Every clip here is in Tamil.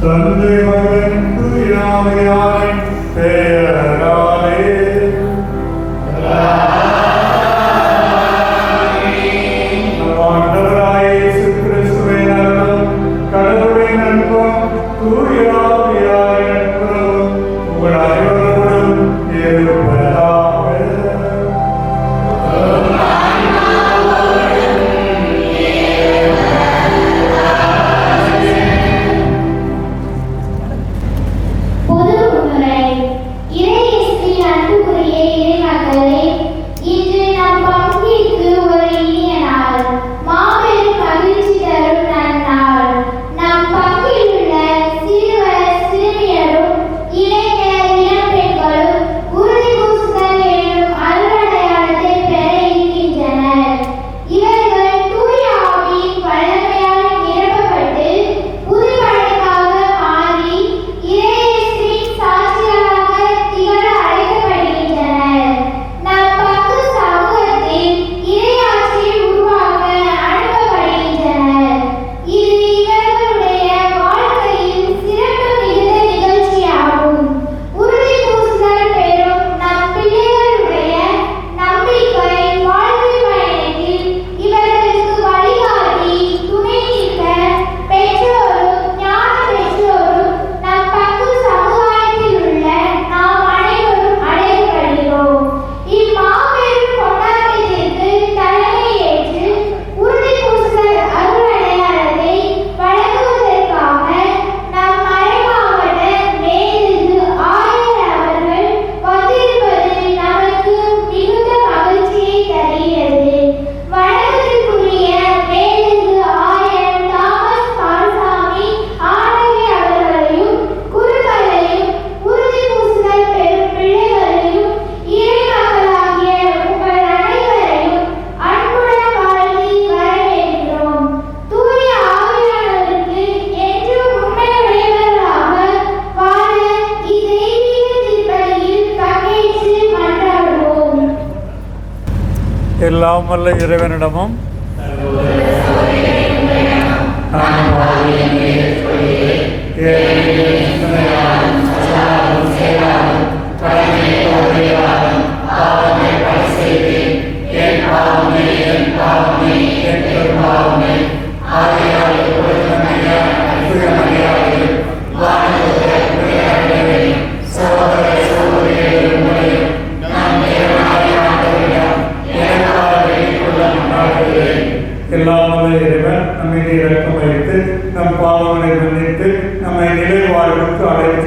தந்தை மகன் தூயாமையாரின் பெயராலே நம் ஆண்டவராகிய இயேசு கிறிஸ்துவின் அருளும் கடவுளின் அன்பும் தூயாமையாரின் நட்புறவும் உங்கள் அனைவரோடும் இருப்பதாக. எல்லாம் வல்ல இறைவனிடமும் எல்லாம் வல்ல இறைவன் நம்மை இரக்கம் வைத்து நம் பாவங்களை மன்னித்து நம்மை நிலை வாழ்வுக்கு அழைத்து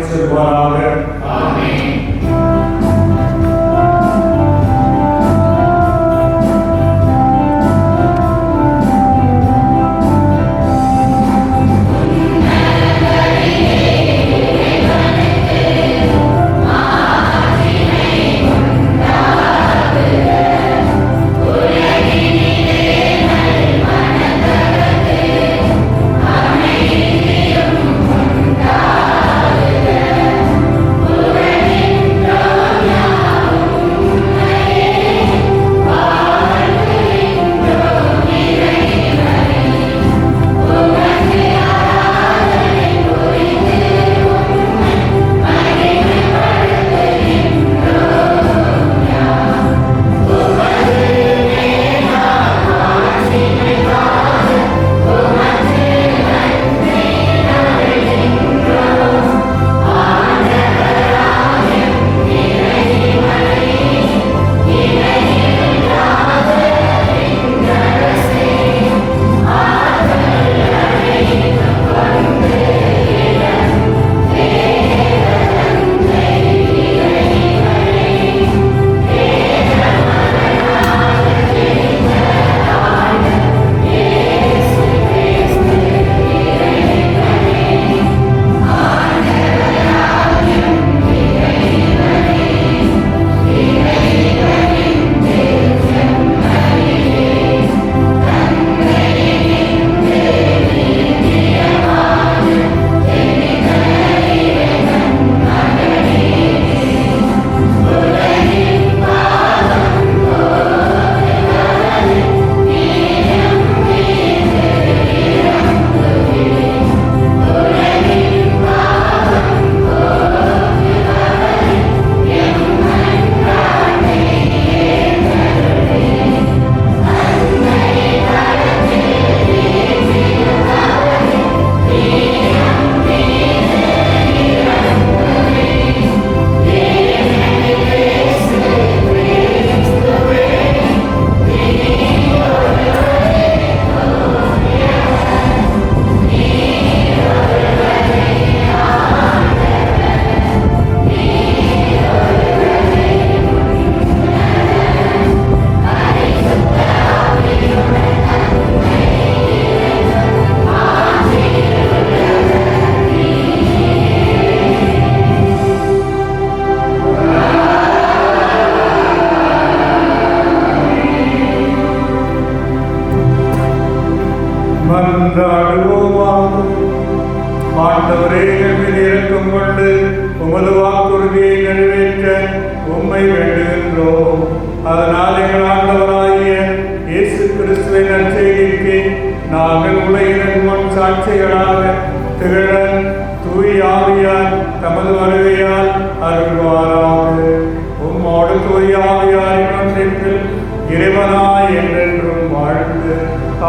இறைவனாய் என்றென்றும் வாழ்ந்து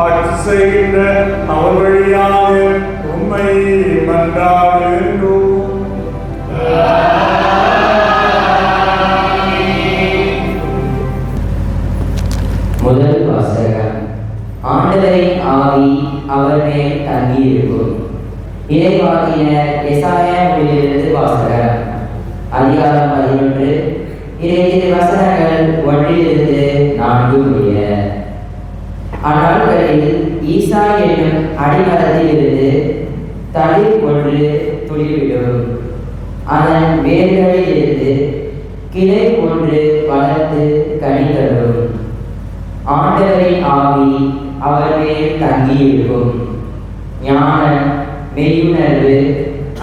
ஆட்சி செய்கின்ற அவர் வழியாக உம்மை மன்றாடுகின்றோம். முதல் வாசகம். ஆண்டவரின் ஆவி அவர் மேல் தங்கியிருக்கும். இறைவாக்கினர் எசாயாவிலிருந்து வாசகம். அதிகாரம் 11 இறை வசனங்கள் 1-4 முடிய. அந்நாட்களில் ஈசா என்னும் அடிமரத்திலிருந்து தளிர் ஒன்று துளிர்விடும். அதன் வேர்களிலிருந்து கிளை ஒன்று வளர்ந்து கனி தரும். ஆண்டவரின் ஆவி அவர் மேல் தங்கியிருக்கும். ஞானம், மெய்யுணர்வு,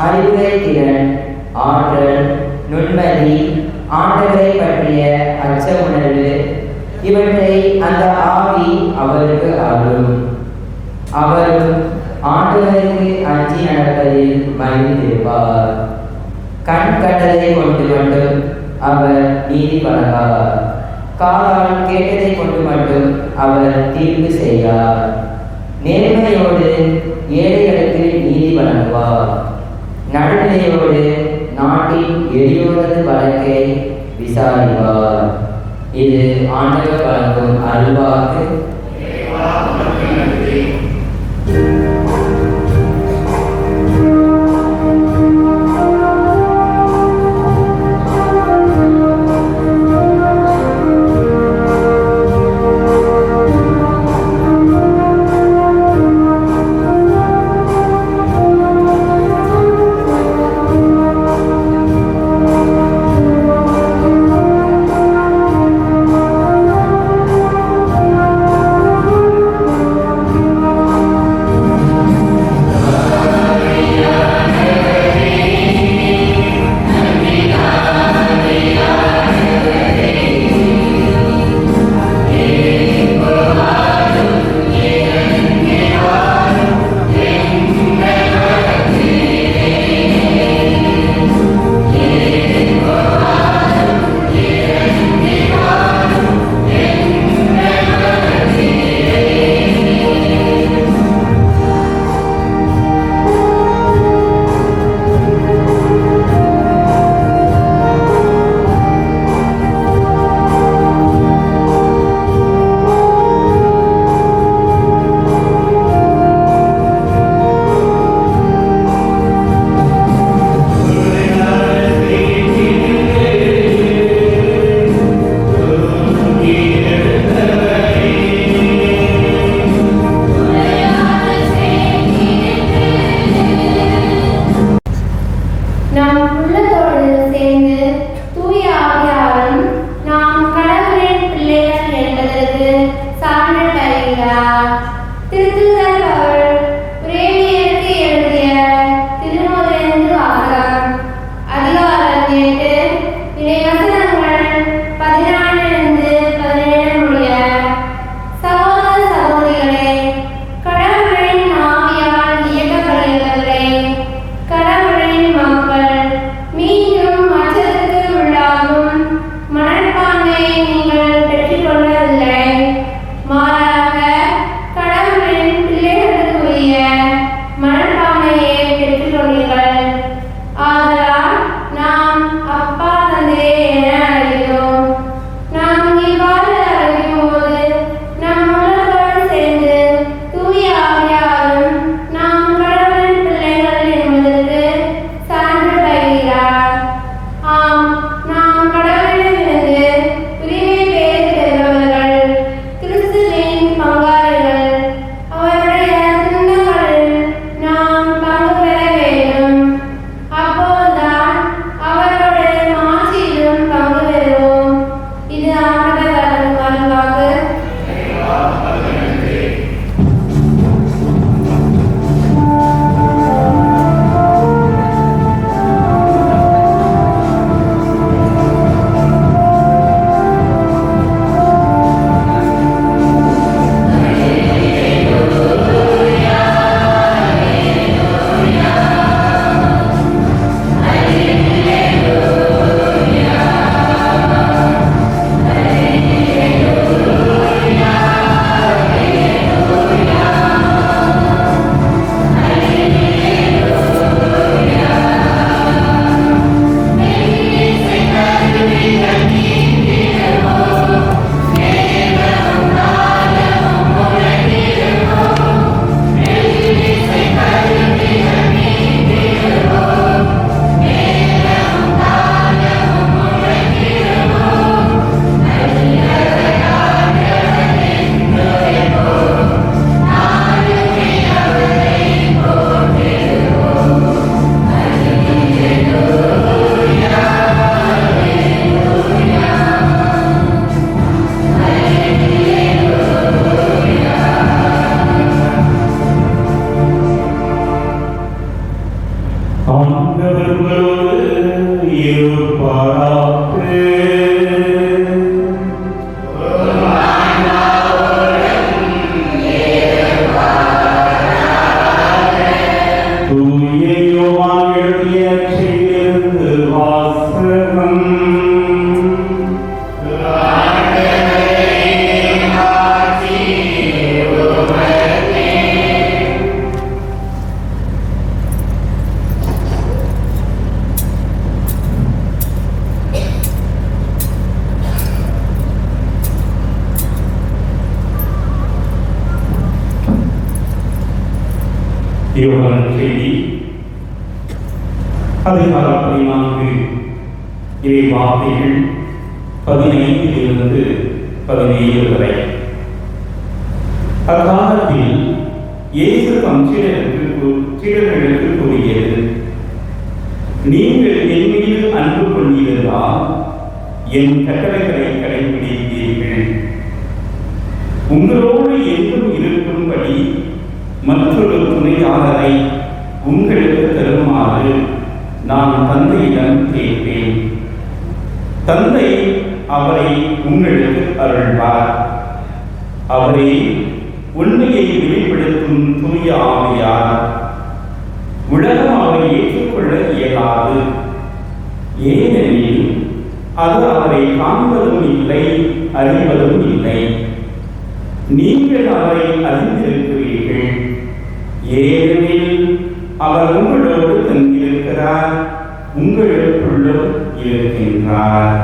அறிவுரை திறன், ஆற்றல், நுண்மதி, ஆண்டவரை பற்றிய அச்ச உணர்வு இவற்றை அந்த ஆவி அவருக்கு அருளும். அவரும் ஆண்டவருக்கு அஞ்சி நடப்பதில் மகிழ்ந்திருப்பார். கண் கண்டதை கொண்டு மட்டும் அவர் நீதி வழங்கார். காதால் கேட்டதை கொண்டு மட்டும் அவர் தீர்ப்பு செய்யார். நேர்மையோடு ஏழைகளுக்கு நீதி வழங்குவார். நடுநிலையோடு நாட்டின் எளியோரது வழக்கை விசாரிப்பார். இது ஆண்டவர் வழங்கும் அருள்வாக்கு. யோவான் செய்தி அதிகாரம் 14 இவை வார்த்தைகள் 15 17 வரை. அக்காலத்தில் இயேசு தம் சீடர்களுக்கு கூறியது, நீங்கள் என் மீது அன்பு கொண்டிருந்தால் என் கட்டளைகளை கடைபிடிப்பீர்கள். உங்களோடு எங்கும் இருக்கும்படி மற்றொரு துணையாளரை உங்களுக்கு தருமாறு நான் தந்தையிடம் கேட்பேன். தந்தை அவரை உங்களுக்கு அருள்வார். அவரே உண்மையை வெளிப்படுத்தும் தூய ஆவியார். உலகம் அவரை ஏற்றுக்கொள்ள இயலாது, ஏனெனில் அது அவரை காண்பதும் இல்லை, அறிவதும் இல்லை. நீங்கள் அவரை அறிந்திருக்கிறீர்கள், ஏனெனில் அவர் உங்களோடு தங்கியிருக்கிறார், உங்களுக்குள்ளும் இருக்கின்றார்.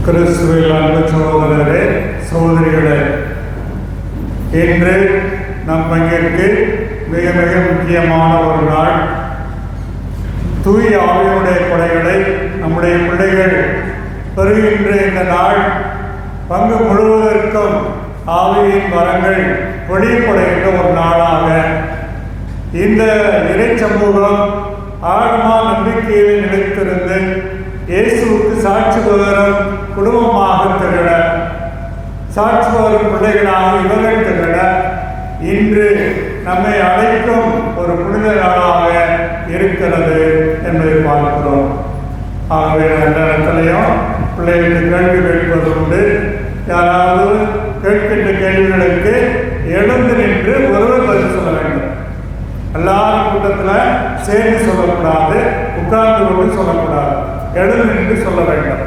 கிறிஸ்துவில் அன்பு சகோதரரே, சகோதரிகளே, இன்று நம் பங்கிற்கு மிக மிக முக்கியமான ஒரு நாள். தூய ஆவியுடைய கொடைகளை நம்முடைய பிள்ளைகள் பெறுகின்ற இந்த நாள் பங்கு முழுவதற்கும் ஆவியின் வரங்கள் வெளிப்படுகின்ற ஒரு நாளாக இந்த இறை சமூகம் ஆழமான நம்பிக்கையை நிலைத்திருந்து இயேசுவுக்கு சாட்சி பகரும் குடும்பமாக திகழ, சாட்சி பகரும் பிள்ளைகளாக இவர்கள் திகழ இன்று நம்மை அழைக்கும் ஒரு புனித நாளாக இருக்கிறது என்பதை பார்க்கிறோம். ஆகவே அந்த இடத்துலையும் பிள்ளைகளுக்கு கேள்வி கேட்பது உண்டு. யாராவது கேட்கின்ற கேள்விகளுக்கு எழுந்து நின்று ஒருவர் பதில் சொல்ல வேண்டும். எல்லாரும் கூட்டத்தில் சேர்ந்து சொல்லக்கூடாது, உட்கார்ந்து கொண்டு சொல்லக்கூடாது, எழுந்து நின்று சொல்ல வேண்டும்.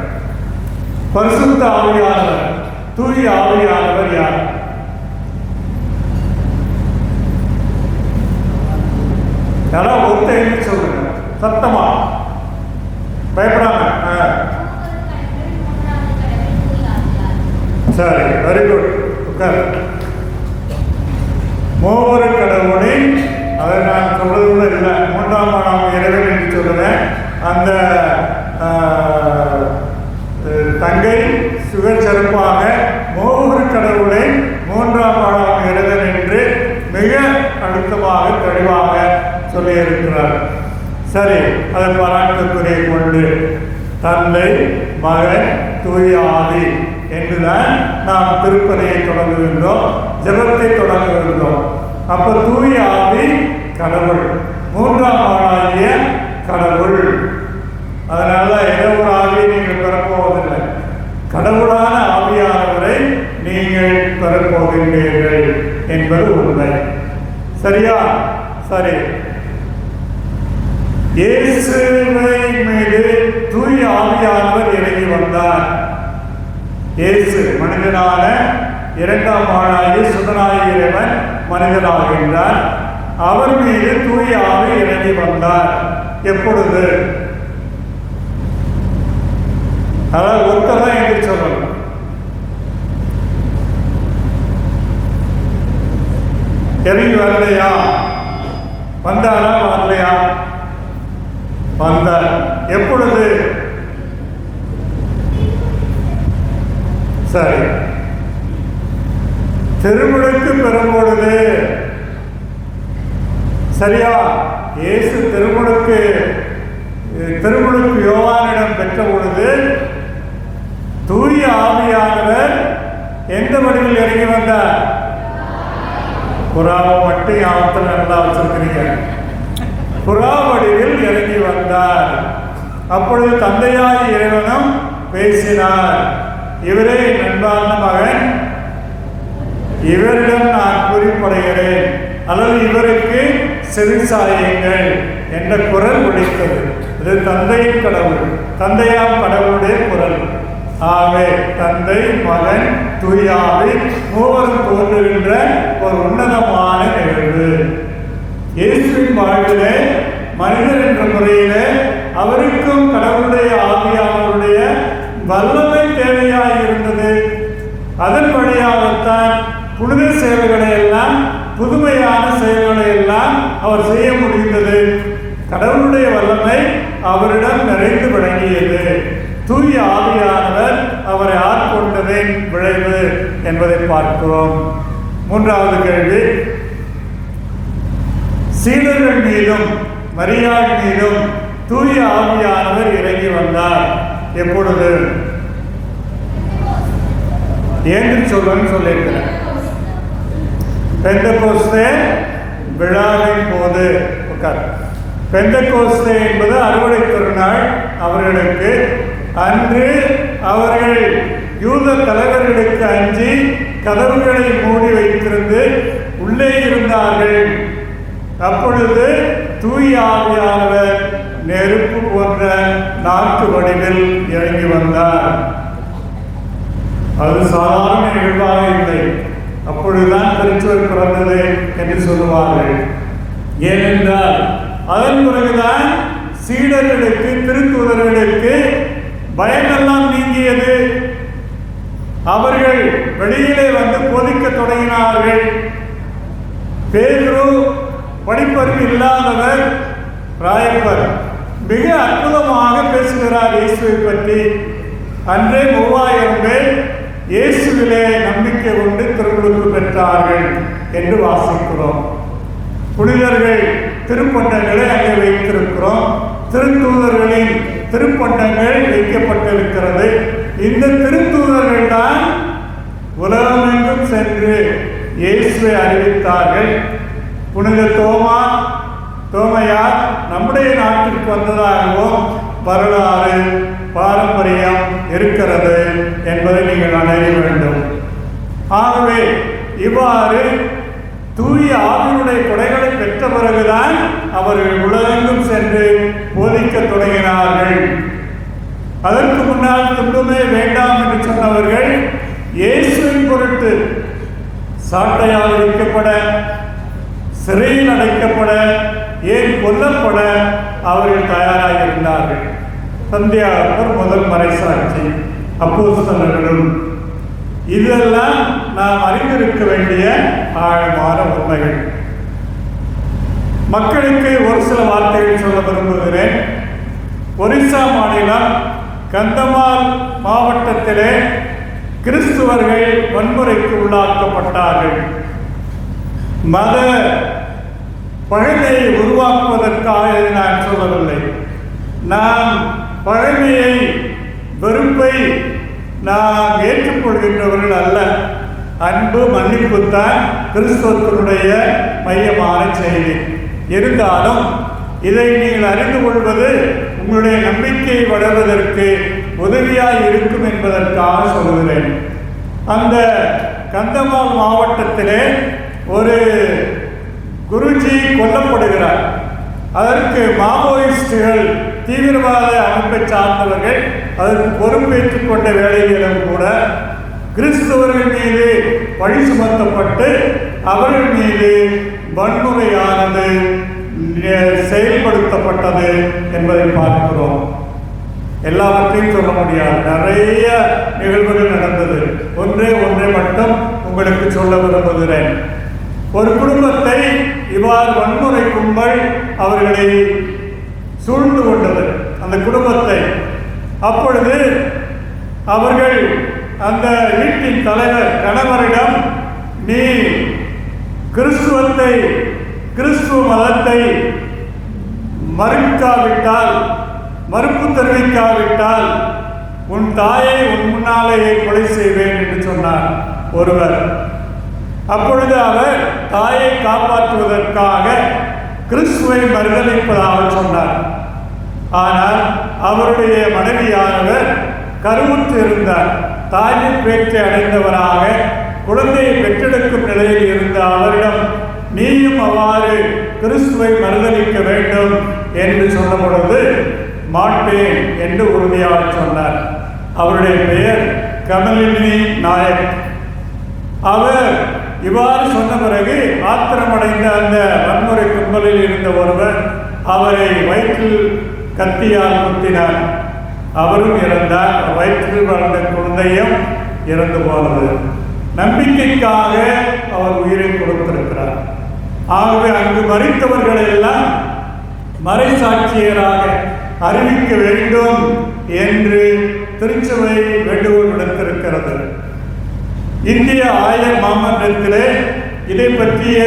பரிசுத்த ஆவியானவர், தூய ஆவியானவர் யார்? யாராவது ஒருத்தர் சொல்லுங்க, சத்தமா, பயப்படாம. சரி, வெரி குட். உட்கார். மூவரு கடவுளின், அதை நான் சொல்றது கூட இல்லை, மூன்றாம் ஆளாம் இறைவன் என்று சொல்லுவேன். அந்த தங்கை சுகச்சிறப்பாக மூவரு கடவுளை மூன்றாம் ஆளாம் இறைவன் என்று மிக அழுத்தமாக தெளிவாக சொல்லியிருக்கிறார். சரி, அதை பாராட்டுக்குரிய கொண்டு தந்தை, மகன், தூய ஆவி என்றுதான் நாம் திருப்பதியை தொடங்குகின்றோம், ஜெபத்தை தொடங்குகின்றோம். அப்போ தூய ஆவி கடவுள், மூன்றாம் ஆளாகிய கடவுள். அதனால ஏதோ ஒரு ஆவியை நீங்கள் பெறப்போவதில்லை, கடவுளான ஆவியானவரை நீங்கள் பெறப்போகின்றீர்கள் என்பது உண்மை. சரியா? சரி. இயேசுவின் மீது தூய ஆவியானவர் இறங்கி வந்தார். இயேசு மனிதனான இரண்டாம் ஆளாகி சுதனாகி இறைவன் மனிதனாகின்றார். அவர் மீது தூய ஆவி இறங்கி வந்தார். எப்பொழுது? அதாவது ஒருத்ததான் என்று சொல்லணும். இறங்கி வரலையா? வந்தாரா? வரலையா? வந்தார். எப்பொழுது? சரி, திருமுழுக்கு பெறும் பொழுது. சரியா? இயேசு திருமுழுக்கு யோவானிடம் பெற்ற பொழுது தூய ஆவியானவர் எந்த வடிவில் இறங்கி வந்தார்? புறாவை மட்டும் யாவத்தில் நல்லா வச்சிருக்கிறீங்க. புறா வடிவில் இறங்கி வந்தார். அப்பொழுது தந்தையாய் இறைவனும் பேசினார். இவரே நண்பார்ந்த மகன், இவரிடம் நான் குறிப்படைகிறேன், அல்லது இவருக்கு செவிசாயுங்கள் என்ற குரல் ஒலித்தது. இது தந்தையின் கடவுள், தந்தையாம் கடவுளுடைய குரல். ஆகவே தந்தை, மகன், தூய ஆவி மூவரும் தோன்றுகின்ற ஒரு உன்னதமான நிகழ்வு. இயேசுவின் வாழ்விலே மனிதர் என்ற முறையிலே அவருக்கும் கடவுளுடைய ஆவியானவருடைய வல்லமை தேவையாக இருந்தது. அதன் வழியாகத்தான் புனித செயல்களை எல்லாம், புதுமையான செயல்களை எல்லாம் அவர் செய்ய முடிந்தது. கடவுளுடைய வல்லமை அவரிடம் நிறைந்து விளங்கியது. தூய ஆவியானவர் அவரை ஆட்கொண்டதின் விளைவு என்பதை பார்க்கிறோம். மூன்றாவது கேள்வி, சீடர்கள் மீதும் மரியாள் மீதும் தூய ஆவியானவர் இறங்கி வந்தார். எப்பொழுது? என்று சொல்லியிருக்கிறேன். பெந்தெகோஸ்தே விழாவின் போது. பெந்தெகோஸ்தே என்பது அறுவடை திருநாள் அவர்களுக்கு. அன்று அவர்கள் யூத தலைவர்களுக்கு அஞ்சி கதவுகளை மூடி வைத்திருந்து உள்ளே இருந்தார்கள். அப்பொழுது தூய ஆவியானவர் நெருப்பு போன்ற நாட்டு வடிவில் இறங்கி வந்தார். அது சாதாரண நிகழ்வாக இல்லை. அப்பொழுதுதான் திருச்சுவர் பிறந்தது என்று சொல்லுவார்கள். ஏனென்றால் அதன் பிறகுதான் சீடர்களுக்கு, திருத்தூதர்களுக்கு பயமெல்லாம் நீங்கியது. அவர்கள் வெளியிலே வந்து போதிக்க தொடங்கினார்கள். பேதுரு படிப்பறிவு இல்லாதவர், ராயப்பர், மிக அற்புதமாக பேசுகிறார் இயேசுவை பற்றி. அன்றே 3000 பேர் இயேசுவிலே நம்பிக்கை கொண்டு திருமுழுக்கு பெற்றார்கள் என்று வாசிக்கிறோம். புனிதர்கள் திருப்பண்டங்களை அங்கே வைத்திருக்கிறோம். திருத்தூதர்களின் திருப்பண்டங்கள் வைக்கப்பட்டிருக்கிறது. இந்த திருத்தூதர்கள் தான் உலகமெங்கும் சென்று இயேசுவை அறிவித்தார்கள். புனித தோமையார் நம்முடைய நாட்டிற்கு வந்ததாகவும் வரலாறு, பாரம்பரியம் இருக்கிறது என்பதை நீங்கள் அறிய வேண்டும். ஆகவே இவ்வாறு தூய ஆவியுடைய கொடைகளை பெற்ற பிறகுதான் அவர்கள் உலகெங்கும் சென்று போதிக்க தொடங்கினார்கள். அதற்கு முன்னால் துன்பமே வேண்டாம் என்று சொன்னவர்கள் இயேசுவின் பொருட்டு சாட்டையால் அடிக்கப்பட, சிறையில் அடைக்கப்பட, ஏன் கொல்லப்பட அவர்கள் தயாராக இருந்தார்கள். சந்தியாகப்பர் முதல் மறைசாட்சி, அப்போஸ்தலர்களும். இதெல்லாம் நாம் அறிந்திருக்க வேண்டிய ஆழமான உண்மைகள். மக்களுக்கு ஒரு சில வார்த்தைகள் சொல்ல விரும்புகிறேன். ஒரிசா மாநிலம் கந்தமால் மாவட்டத்திலே கிறிஸ்துவர்கள் வன்முறைக்கு உள்ளாக்கப்பட்டார்கள். மத பழமையை உருவாக்குவதற்காக நான் சொல்லவில்லை. நாம் பழமையை, வெறுப்பை நாம் ஏற்றுக்கொள்கின்றவர்கள் அல்ல. அன்பு, மன்னிப்புத்தான் கிறிஸ்துவத்தினுடைய மையமான செய்தி. இருந்தாலும் இதை நீங்கள் அறிந்து கொள்வது உங்களுடைய நம்பிக்கையை வளர்வதற்கு உதவியாக இருக்கும் என்பதற்காக சொல்கிறேன். அந்த கந்தமால் மாவட்டத்திலே ஒரு குருஜி கொல்லப்படுகிறார். அதற்கு மாவோயிஸ்டுகள், தீவிரவாத அமைப்பை சார்ந்தவர்கள் அதற்கு பொறுப்பேற்றுக் கொண்ட வேளையிலும் கூட கிறிஸ்தவர்கள் மீது பழி சுமத்தப்பட்டு அவர்கள் மீது வன்முறையானது செயல்படுத்தப்பட்டது என்பதை பார்க்கிறோம். எல்லாவற்றையும் சொல்ல முடியாது, நிறைய நிகழ்வுகள் நடந்தது. ஒன்றே மட்டும் உங்களுக்கு சொல்ல விரும்புகிறேன். ஒரு குடும்பத்தை இவ்வாறு வன்முறை கும்பல் அவர்களை சூழ்ந்து கொண்டது, அந்த குடும்பத்தை. அப்பொழுது அவர்கள் அந்த வீட்டின் தலைவர் கணவரிடம், நீ கிறிஸ்துவ மதத்தை மறுப்பு தெரிவிக்காவிட்டால் உன் தாயை உன் முன்னாலேயே கொலை செய்வேன் என்று சொன்னார் ஒருவர். அப்பொழுது அவர் தாயை காப்பாற்றுவதற்காக கிறிஸ்துவை மறுதலிப்பதாக சொன்னார். ஆனால் அவருடைய மனைவியானவர் கருவுற்று இருந்தார். தாயின் பேச்சை அடைந்தவராக குழந்தையை பெற்றெடுக்கும் நிலையில் இருந்த அவரிடம், நீயும் அவ்வாறு கிறிஸ்துவை மறுதலிக்க வேண்டும் என்று சொன்ன பொழுது மாட்டேன் என்று உறுதியாக சொன்னார். அவருடைய பெயர் கமலினி நாயக். அவர் இவ்வாறு சொன்ன பிறகு ஆத்திரமடைந்த அந்த வன்முறை கும்பலில் இருந்த ஒருவர் அவரை வயிற்றில் கத்தியால் குத்தினார். அவரும் இறந்தார். வயிற்றில் வளர்ந்த குழந்தையும் இறந்து போனது. நம்பிக்கைக்காக அவர் உயிரை கொடுத்திருக்கிறார். ஆகவே அங்கு மறித்தவர்கள் எல்லாம் மறைசாட்சியராக அறிவிக்க வேண்டும் என்று திருச்சபை வேண்டுகோள் விடுத்திருக்கிறது. இந்திய ஆயர் மாமன்றத்திலே இதை பற்றிய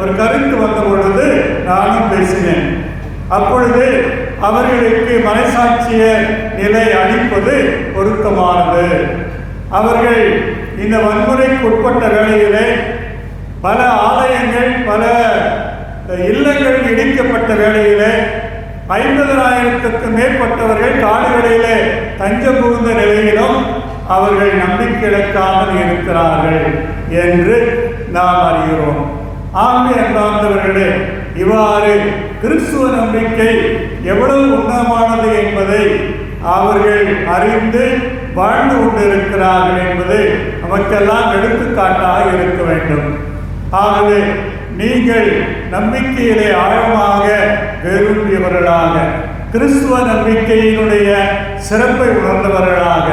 ஒரு கருத்து வந்த பொழுது நானும் பேசினேன். அப்பொழுது அவர்களுக்கு மறைசாட்சிய நிலை அளிப்பது பொருத்தமானது. அவர்கள் இந்த வன்முறைக்கு உட்பட்ட வேளையிலே பல ஆலயங்கள், பல இல்லங்கள் இடிக்கப்பட்ட வேளையிலே 50,000க்கு மேற்பட்டவர்கள் காடுகளிலே தஞ்சம் புகுந்த நிலையிலும் அவர்கள் நம்பிக்கை இழக்காமல் இருக்கிறார்கள் என்று நாம் அறிகிறோம். ஆகவே அன்பார்ந்தவர்களே, இவ்வாறு கிறிஸ்துவ நம்பிக்கை எவ்வளவு உன்னதமானது என்பதை அவர்கள் அறிந்து வாழ்ந்து கொண்டிருக்கிறார்கள் என்பது நமக்கெல்லாம் எடுத்துக்காட்டாக இருக்க வேண்டும். ஆகவே நீங்கள் நம்பிக்கையிலே ஆழமாக வேரூன்றியவர்களாக, கிறிஸ்துவ நம்பிக்கையினுடைய சிறப்பை உணர்ந்தவர்களாக,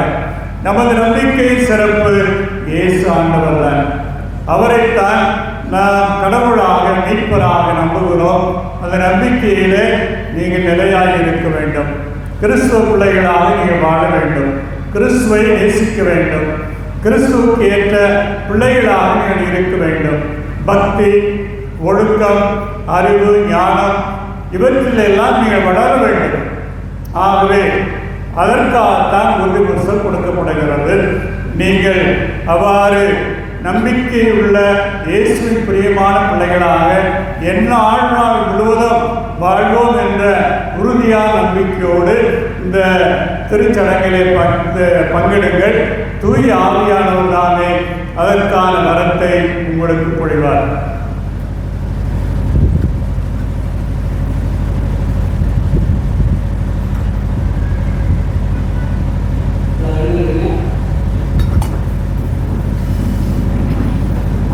நமது நம்பிக்கையின் சிறப்பு இயேசு ஆண்டவர் தான். அவரைத்தான் நாம் கடவுளாக, மீட்பராக நம்புகிறோம். அந்த நம்பிக்கையிலே நீங்கள் நிலையாக இருக்க வேண்டும். கிறிஸ்துவ பிள்ளைகளாக நீங்கள் வாழ வேண்டும். கிறிஸ்துவை நேசிக்க வேண்டும். கிறிஸ்துவுக்கு ஏற்ற பிள்ளைகளாக நீங்கள் இருக்க வேண்டும். பக்தி, ஒழுக்கம், அறிவு, ஞானம் இவற்றிலெல்லாம் நீங்கள் வளர வேண்டும். ஆகவே அதற்காகத்தான் உறுதிமொழிகள் கொடுக்கப்படுகிறது. நீங்கள் அவ்வாறு நம்பிக்கை உள்ள இயேசுவின் பிரியமான பிள்ளைகளாக என்ன ஆழ்நாள் முழுவதும் வாழ்வோம் என்ற உறுதியான நம்பிக்கையோடு இந்த திருச்சடங்கிலே பங்கெடுங்கள். தூய ஆவியானவர் தானே அதற்கான வரத்தை உங்களுக்கு பொழிவார்.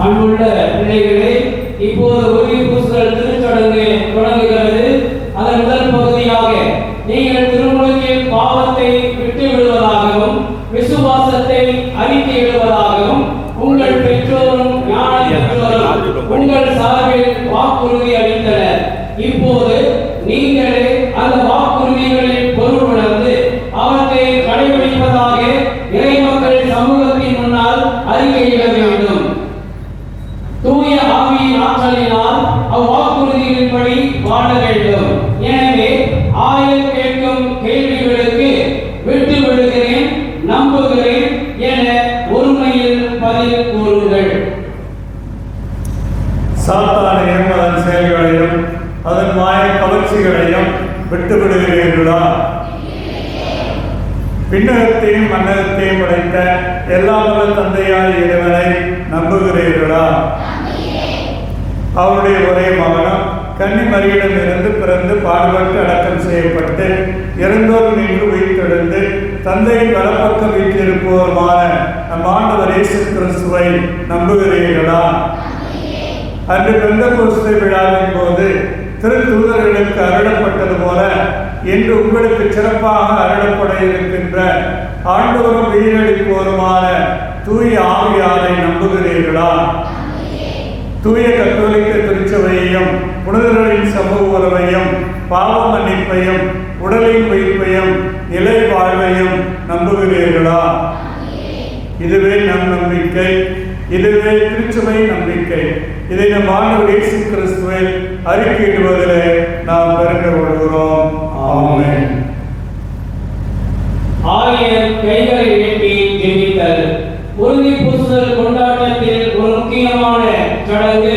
அன்புள்ள பிள்ளைகளே, இப்போது உறுதி பூசுதல் திருச்சடங்கு தொடங்குகிறது. அதன் முதல் பகுதியாக நீங்கள் திருமுழுக்கில் பாவத்தை விட்டு விடுவதாகவும் விசுவாசத்தை அறிக்கையிடுவதாகவும் உங்கள் பெற்றோரும் ஞான பெற்றோரும் உங்கள் சார்பில் வாக்குறுதி அளித்தனர். இப்போது நீங்களே அந்த வாக்குறுதிகளில் பொருள் உணர்ந்து அவற்றை கடைபிடிப்பதாக இறைமக்கள் சமூகத்தின் முன்னால் அறிக்கையிட வேண்டும். தூய ஆவியின் ஆற்றலினால் அவ்வாக்குறுதிகளின்படி வாழ வேண்டும். எனவே ஆயர் கேட்கும் கேள்விகளுக்கு விட்டு விடுகிறேன், நம்புகிறேன் என ஒருமையில் பதில் கூறுங்கள். சாத்தானையும் அதன் செயல்களையும் அதன் மாய கவர்ச்சிகளையும் விட்டு விடுகிறீர்களா? விண்ணகத்தையும் மன்னகத்தையும் படைத்த எல்லாம் வல்ல தந்தையாய் இறைவனை நம்புகிறீர்களா? அவருடைய ஒரே மகனும் கன்னி மரியிடம் இருந்து பிறந்து பாடுபட்டு அடக்கம் செய்யப்பட்டு இறந்தோர் நின்று உயிர்த்தெழுந்து தந்தையின் வலப்பக்கம் வீட்டிலிருப்போருமான நம் ஆண்டவர் இயேசு கிறிஸ்துவை நம்புகிறீர்களா? அன்று பெந்தெகோஸ்தே விழாவின் போது திருத்தூதர்களுக்கு அருளப்பட்டது போல இன்று உங்களுக்கு சிறப்பாக அருளப்பட இருக்கின்ற ஆண்டவரும் உயிரளிப்போருமான தூய ஆவியாரை நம்புகிறீர்களா? தூய கத்தோலிக்க திருச்சபையையும் புனிதர்களின் சமூக உறவையும் பாவ மன்னிப்பையும் உடலின் உயிர்ப்பையும் நிலை வாழ்வையும் நம்புகிறீர்களா? இதுவே நம் நம்பிக்கை. இதுவே திருச்சபை நம்பிக்கை. இதை நம் ஆண்டவர் இயேசு கிறிஸ்துவை அறிக்கையிடுவதிலே நாம் பெருமை கொள்கிறோம். ஆமென். ஆயர் கைகளை நீட்டி ஜெபித்தல். உறுதி பூசுதல் கொண்டாட்டத்தில் ஒரு முக்கியமான சடங்கு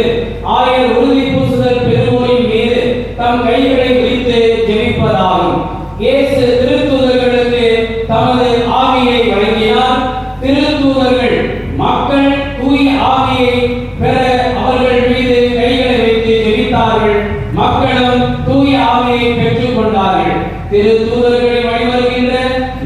ஆயர் உறுதி பூசுதல் பெருவோரின் மீது தம் கைகளை விரித்து ஜெபிப்பதாகும். இயேசு திருத்தூதர்களுக்கு தமது ஆவியை வழங்கினார். திருத்தூதர்கள் மக்கள் தூய ஆவியை பெற அவர்கள் மீது கைகளை வைத்து ஜெபித்தார்கள். மக்களும் தூய ஆவியை பெற்றுக் கொண்டார்கள். திரு தூதர்களை வழிவருகின்ற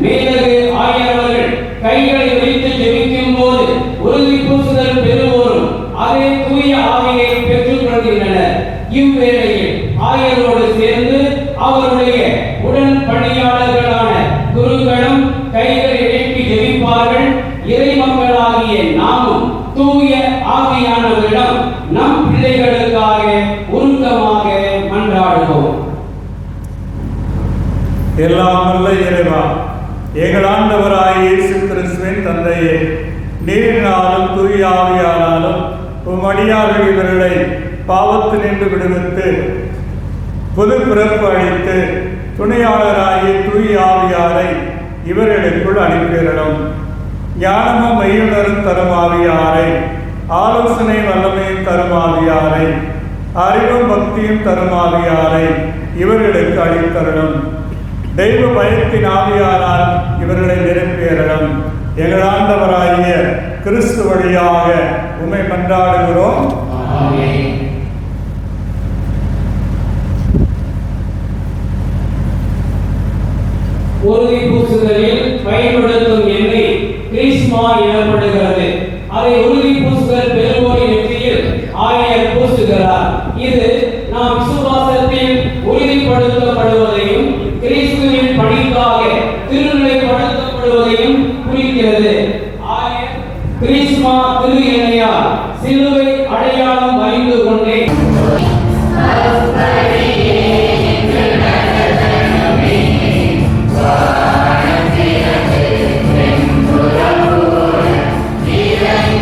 மேலகு ஆயர் அவர்கள் கைகளை வைத்து ஜெபிக்கும் போது உறுதி பூசுதல் பெறுவோரும் அதே தூய ஆவியை பெற்றுக் கொள்கின்றனர். இவ்வேளையில் ஆயரோடு சேர்ந்து அவருடைய உடன் பணியாளர்களான குருக்களும் கைகளை நீட்டி ஜெபிப்பார்கள். இறை மக்களாகிய நாமும் தூய ஆவியானவரிடம் நம் பிள்ளைகளுக்காக உருக்கமாக மன்றாடுவோம். எல்லாம் வல்ல இறைவா, எங்கள் ஆண்டவராகிய இயேசு கிறிஸ்துவின் தந்தையே, நீரினாலும் தூய ஆவியானாலும் உம்மடியார்கள் இவர்களை பாவத்தினின்று விடுவித்து புது பிறப்பு அளித்து துணையாளராகிய தூய ஆவியாரை இவர்களுக்குள் அனுப்பிடணும். ஞானமும் மெய்யுணரும் தரும் ஆவியாரை, ஆலோசனை வல்லமையும் தரும் ஆவியாரை, அறிவும் பக்தியும் தரும் ஆவியாரை இவர்களுக்கு அளித்தரணும். தெய்வ பயத்தின் ஆவியாரால் இவர்களை நிரப்பியறணும். எங்கள் ஆண்டவராகிய கிறிஸ்து வழியாக உம்மை மன்றாடுகிறோம். உறுதி பூசுதலில் பயன்படுத்தும் எண்ணெய் கிறிஸ்மா எனப்படுகிறது. அதை உறுதி பூசுதல் பெறுவோரின் நெற்றியில் ஆயர் பூசுகிறார். இது நாம் விசுவாசத்தில் உறுதிப்படுத்தப்படுவதையும் கிறிஸ்துவின் பணிக்காக திருநிலைப்படுத்தப்படுவதையும் குறிக்கிறது. ஆயர் கிறிஸ்மா திரு எண்ணெயால் சிலுவை அடையாளம் வரைந்து கொண்டே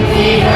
Viva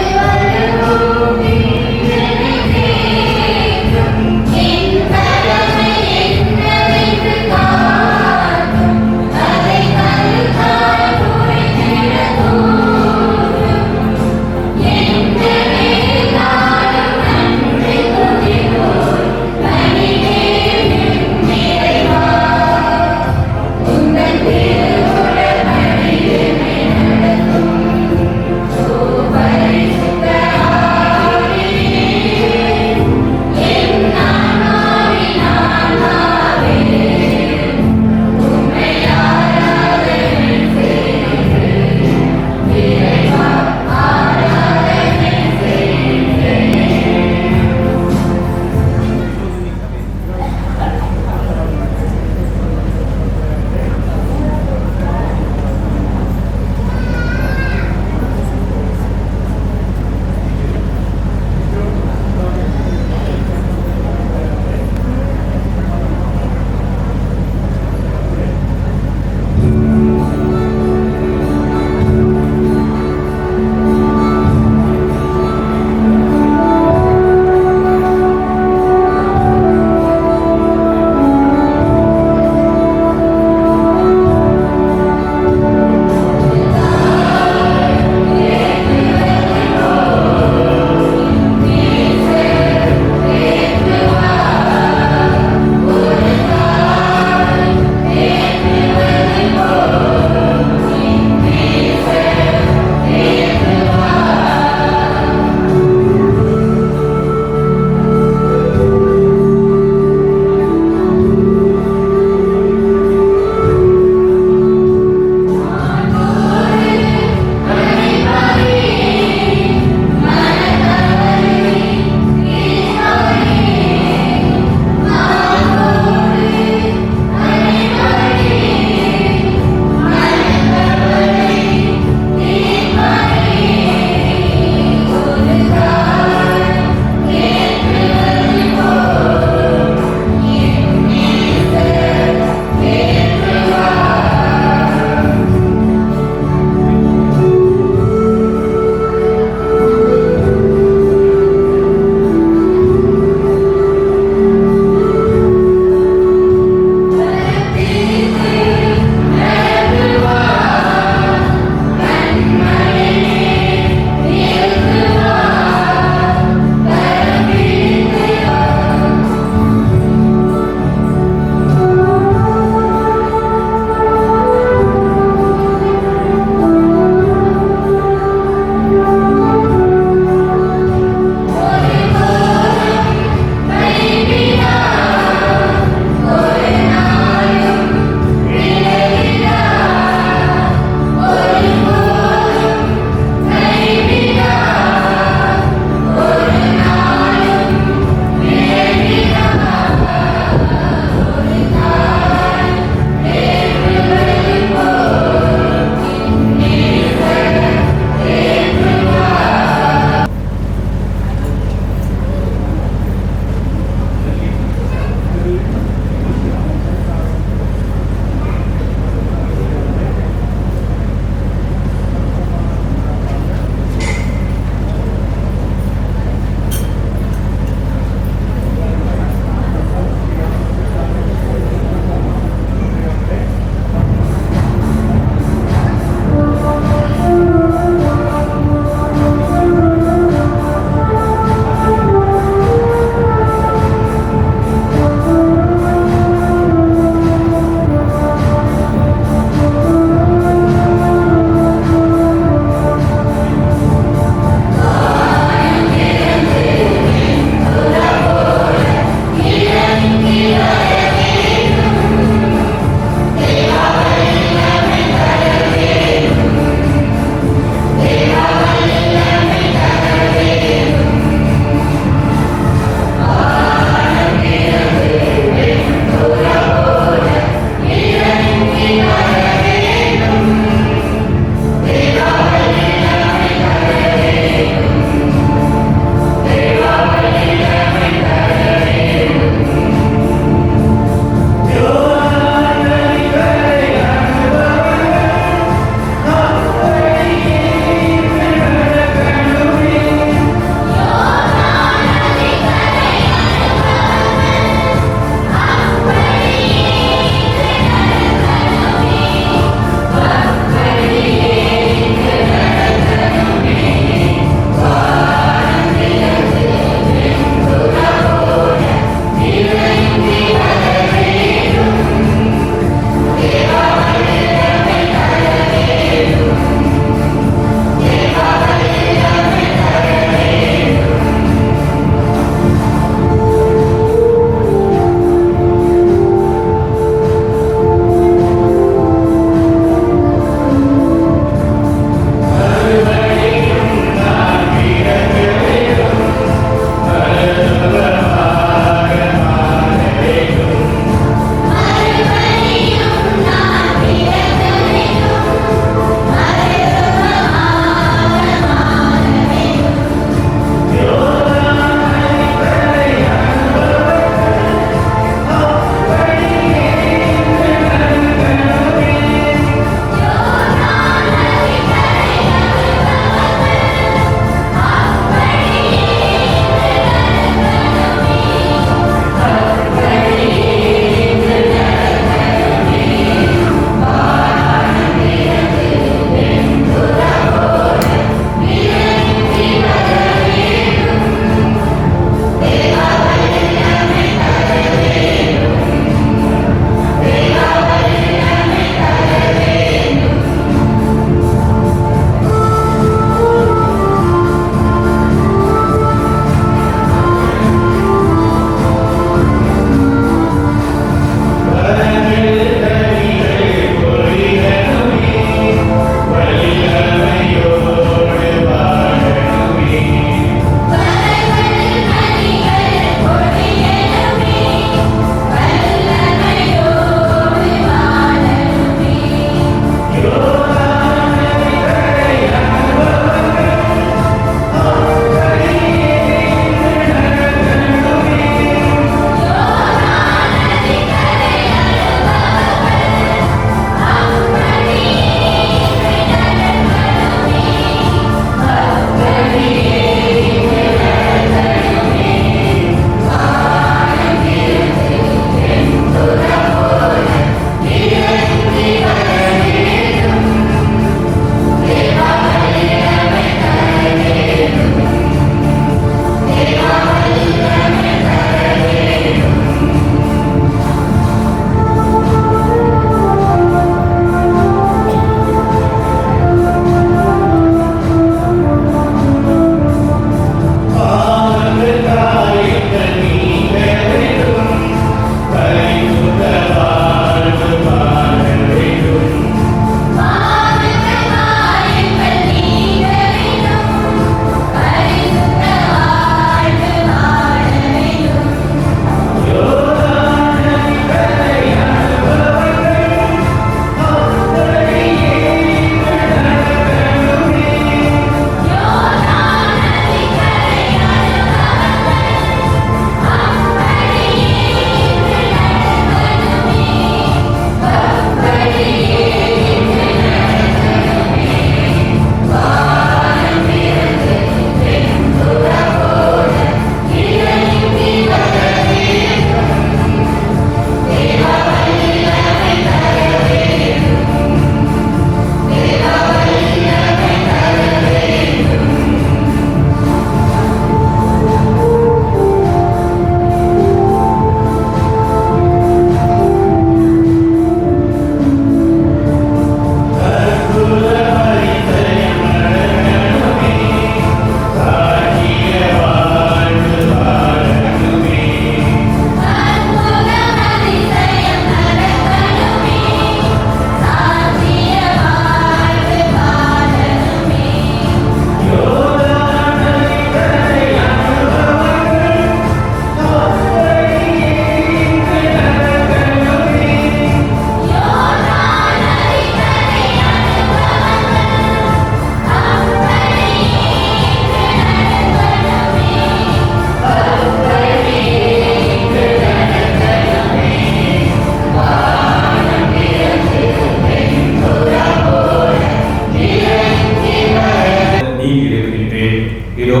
இதோ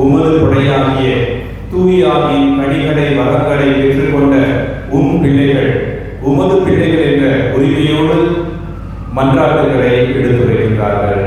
உமது கொடையாகிய தூயாவின் கனிகளை வரங்களை பெற்றுக்கொண்ட பிள்ளைகள் உமது பிள்ளைகள் என்ற உரிமையோடு மன்றாட்டுகளை எடுத்துரைக்கின்றார்கள்.